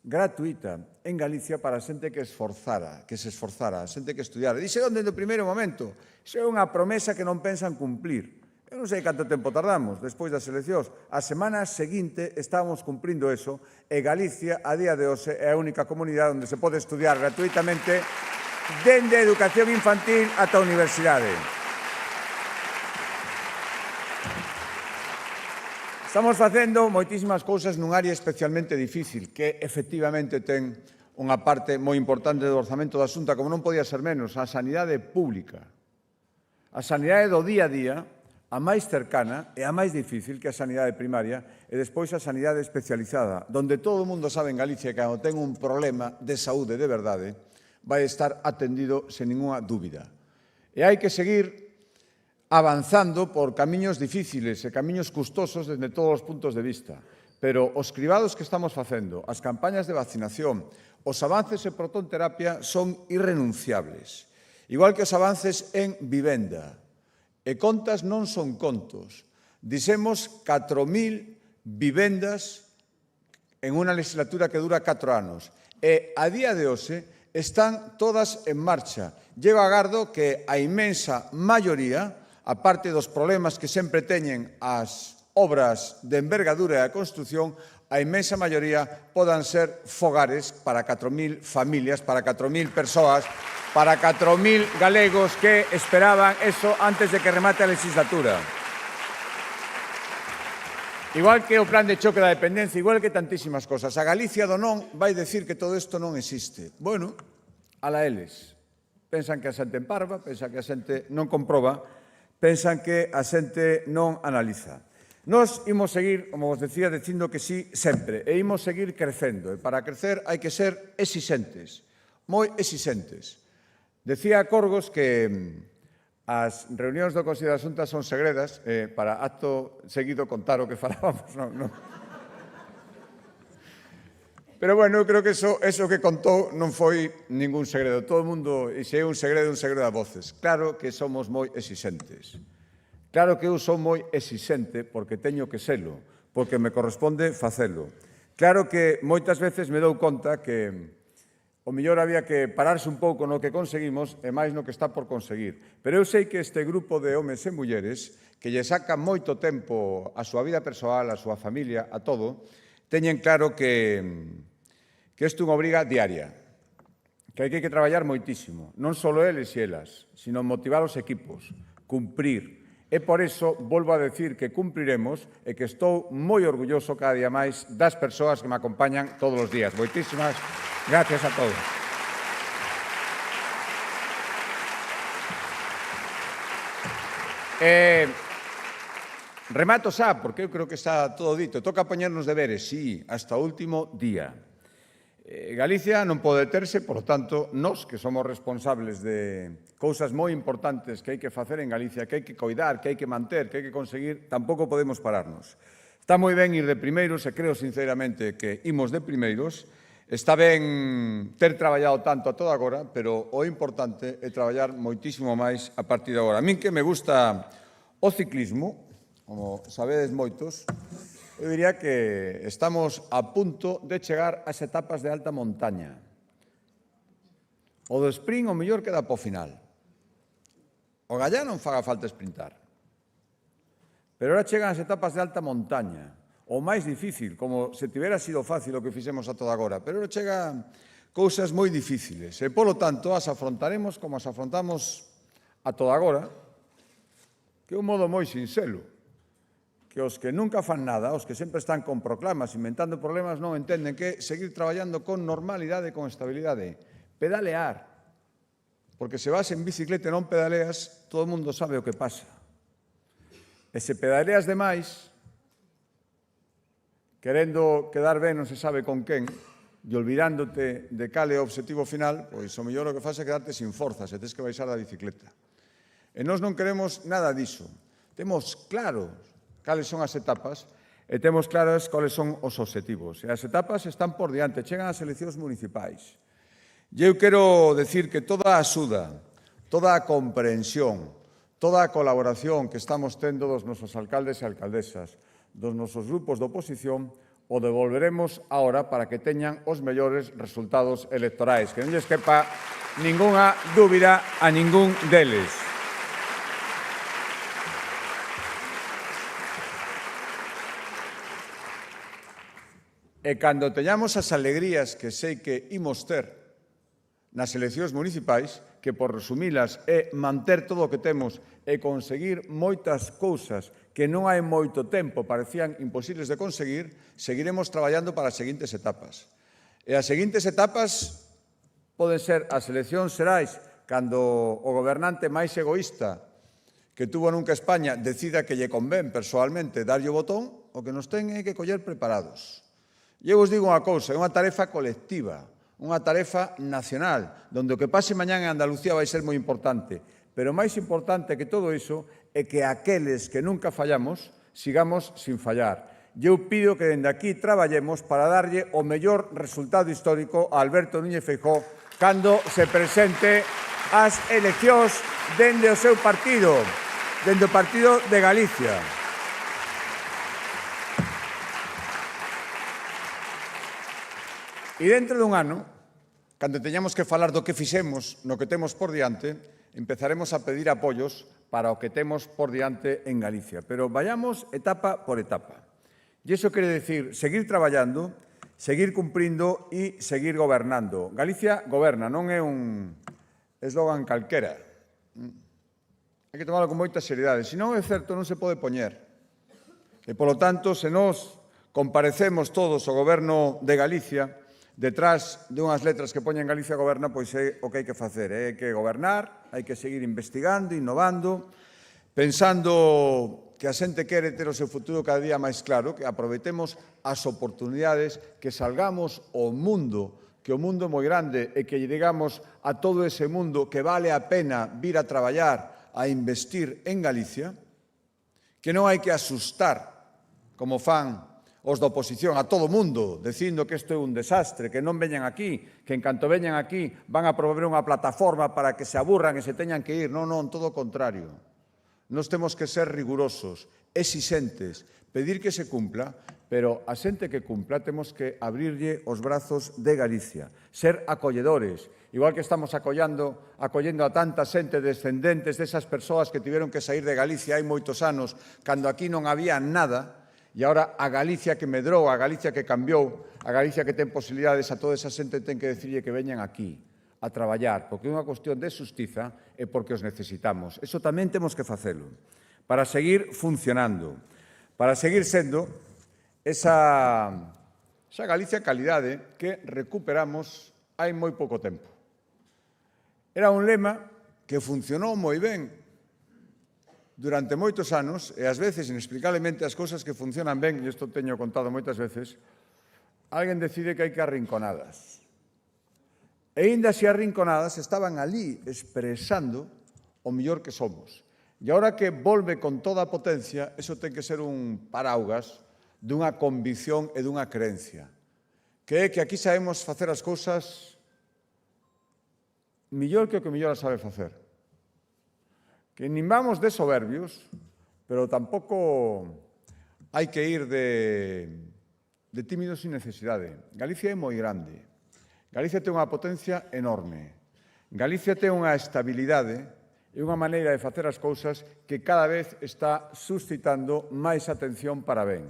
gratuita en Galicia para a xente que se esforzara, a xente que estudiara. Dixe onde no primeiro momento. Iso é unha promesa que non pensan cumplir. Eu non sei canto tempo tardamos despois das eleccións. A semana seguinte estábamos cumprindo eso e Galicia, a día de hoxe, é a única comunidade onde se pode estudiar gratuitamente dende a educación infantil ata a universidade. Estamos facendo moitísimas cousas nun área especialmente difícil, que efectivamente ten unha parte moi importante do orzamento da Xunta, como non podía ser menos, a sanidade pública. A sanidade do día a día, a máis cercana e a máis difícil que a sanidade primaria, e despois a sanidade especializada, donde todo o mundo sabe en Galicia que cando ten un problema de saúde de verdade, vai estar atendido sen ninguna dúbida. E hai que seguir avanzando por camiños difíciles e camiños custosos desde todos os puntos de vista. Pero os cribados que estamos facendo, as campañas de vacinación, os avances en protonterapia son irrenunciables. Igual que os avances en vivenda. E contas non son contos. Dixemos 4.000 vivendas en unha legislatura que dura 4 anos. E a día de hoxe están todas en marcha. Eu agardo que a inmensa maioría, a parte dos problemas que sempre teñen as obras de envergadura e a construción, a inmensa maioría podan ser fogares para 4.000 familias, para 4.000 persoas, para 4.000 galegos que esperaban eso antes de que remate a legislatura. Igual que o plan de choque da dependencia, igual que tantísimas cosas. A Galicia do non vai decir que todo isto non existe. Bueno, ala eles. Pensan que a xente emparva, pensan que a xente non comproba, pensan que a xente non analiza. Nós imos seguir, como vos decía, dicindo que sí sempre, e imos seguir crecendo. E para crecer hai que ser exixentes, moi exixentes. Decía Corgos que as reunións do Consello da Xunta son segredas, para acto seguido contar o que falábamos, non. Pero, bueno, eu creo que eso que contou non foi ningún segredo. Todo o mundo, e se é un segredo a voces. Claro que somos moi exixentes. Claro que eu son moi exixente porque teño que selo, porque me corresponde facelo. Claro que moitas veces me dou conta que o mellor había que pararse un pouco no que conseguimos e máis no que está por conseguir. Pero eu sei que este grupo de homes e mulleres que lle sacan moito tempo a súa vida persoal, a súa familia, a todo, teñen claro que isto é unha obriga diaria, que hai que traballar moitísimo, non só eles e elas, sino motivar os equipos, cumprir. E por iso volvo a decir que cumpriremos e que estou moi orgulloso cada día máis das persoas que me acompañan todos os días. Moitísimas gracias a todos. Remato xa, porque eu creo que está todo dito. Toca poñernos deberes, sí, hasta o último día. Galicia non pode deterse, por lo tanto, nós que somos responsables de cousas moi importantes que hai que facer en Galicia, que hai que coidar, que hai que manter, que hai que conseguir, tampouco podemos pararnos. Está moi ben ir de primeiros, e creo sinceramente que imos de primeiros. Está ben ter traballado tanto a toda agora, pero o importante é traballar moitísimo máis a partir de agora. A min que me gusta o ciclismo, como sabedes moitos, eu diría que estamos a punto de chegar ás etapas de alta montaña. O do sprint o mellor queda po final. O gallá non faga falta sprintar. Pero ahora chegan as etapas de alta montaña. O máis difícil, como se tivera sido fácil o que fixemos a toda agora. Pero ahora chegan cousas moi difíciles. E, polo tanto, as afrontaremos como as afrontamos a toda agora, que é un modo moi sinxelo. Que os que nunca fan nada, os que sempre están con proclamas, inventando problemas, non entenden que seguir traballando con normalidade e con estabilidade. Pedalear. Porque se vas en bicicleta e non pedaleas, todo o mundo sabe o que pasa. E se pedaleas demais, querendo quedar ben non se sabe con quen, e olvidándote de cal é o obxectivo final, pois o mellor o que faz é quedarte sin forzas e tens que baixar da bicicleta. E nós non queremos nada diso. Temos claro cales son as etapas, e temos claras cales son os obxectivos. E as etapas están por diante, chegan as eleccións municipais. E eu quero decir que toda a axuda, toda a comprensión, toda a colaboración que estamos tendo dos nosos alcaldes e alcaldesas, dos nosos grupos de oposición, o devolveremos ahora para que teñan os mellores resultados electorais. Que non lles quepa ningunha dúbida a ningún deles. E cando teñamos as alegrías que sei que imos ter nas eleccións municipais, que por resumilas é manter todo o que temos e conseguir moitas cousas que non hai moito tempo parecían imposibles de conseguir, seguiremos traballando para as seguintes etapas. E as seguintes etapas poden ser as eleccións xerais, cando o gobernante máis egoísta que tuvo nunca España decida que lle convén persoalmente darlle o botón, o que nos ten é que coller preparados. E eu vos digo unha cousa, é unha tarefa colectiva, unha tarefa nacional, onde o que pase mañán en Andalucía vai ser moi importante. Pero máis importante que todo iso é que aqueles que nunca fallamos, sigamos sin fallar. E eu pido que dende aquí traballemos para darlle o mellor resultado histórico a Alberto Núñez Feijóo cando se presente ás eleccións dende o seu partido, dende o Partido de Galicia. E dentro dun ano, cando teñamos que falar do que fixemos, no que temos por diante, empezaremos a pedir apoios para o que temos por diante en Galicia. Pero vayamos etapa por etapa. E iso quere decir seguir traballando, seguir cumprindo e seguir gobernando. Galicia goberna, non é un eslogan calquera. Hai que tomarlo con moita seriedade. Se non é certo, non se pode poñer. E, polo tanto, se nos comparecemos todos ao goberno de Galicia, detrás de unhas letras que poñen Galicia goberna, pois é o que hai que facer. Hai que gobernar, hai que seguir investigando, innovando, pensando que a xente quere ter o seu futuro cada día máis claro, que aproveitemos as oportunidades, que salgamos ao mundo, que o mundo é moi grande e que lle digamos a todo ese mundo que vale a pena vir a traballar, a investir en Galicia, que non hai que asustar, como fan os da oposición, a todo mundo, dicindo que isto é un desastre, que non veñan aquí, que en canto veñan aquí van a promover unha plataforma para que se aburran e se teñan que ir. Non, non, todo o contrario. Nos temos que ser rigurosos, exixentes, pedir que se cumpla, pero a xente que cumpla temos que abrirlle os brazos de Galicia, ser acolledores, igual que estamos acollendo a tanta xente descendentes desas persoas que tiveron que sair de Galicia hai moitos anos, cando aquí non había nada. E agora a Galicia que medrou, a Galicia que cambiou, a Galicia que ten posibilidades, a toda esa xente ten que decirlle que veñan aquí a traballar, porque é unha cuestión de xustiza e porque os necesitamos. Eso tamén temos que facelo, para seguir funcionando, para seguir sendo esa Galicia calidade que recuperamos hai moi pouco tempo. Era un lema que funcionou moi ben durante moitos anos, e ás veces, inexplicablemente, as cousas que funcionan ben, e isto teño contado moitas veces, alguén decide que hai que arrinconadas. E ainda se arrinconadas estaban ali expresando o mellor que somos. E agora que volve con toda a potencia, eso ten que ser un paraugas dunha convicción e dunha creencia, que é que aquí sabemos facer as cousas mellor que o que mellor as sabe facer. Que nin vamos de soberbios, pero tampouco hai que ir de tímidos sin necesidade. Galicia é moi grande. Galicia ten unha potencia enorme. Galicia ten unha estabilidade e unha maneira de facer as cousas que cada vez está suscitando máis atención para ben.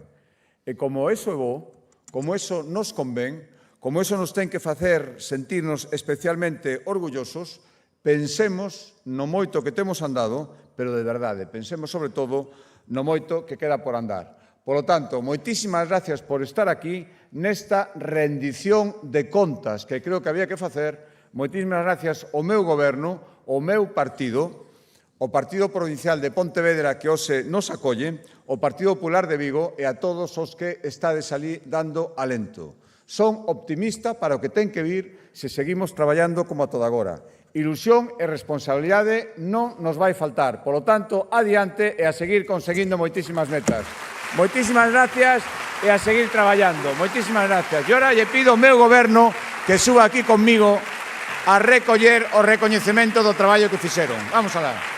E como eso é bo, como eso nos convén, como eso nos ten que facer sentirnos especialmente orgullosos, pensemos no moito que temos andado, pero de verdade, pensemos sobre todo no moito que queda por andar. Por lo tanto, moitísimas gracias por estar aquí nesta rendición de contas que creo que había que facer. Moitísimas gracias ao meu goberno, ao meu partido, o Partido Provincial de Pontevedra que hoxe nos acolle, o Partido Popular de Vigo e a todos os que estades ali dando alento. Son optimista para o que ten que vir se seguimos traballando como a toda agora. Ilusión e responsabilidade non nos vai faltar. Por lo tanto, adiante e a seguir conseguindo moitísimas metas. Moitísimas gracias e a seguir traballando. Moitísimas gracias. E ora lle pido ao meu goberno que suba aquí conmigo a recoller o recoñecemento do traballo que fixeron. Vamos alá.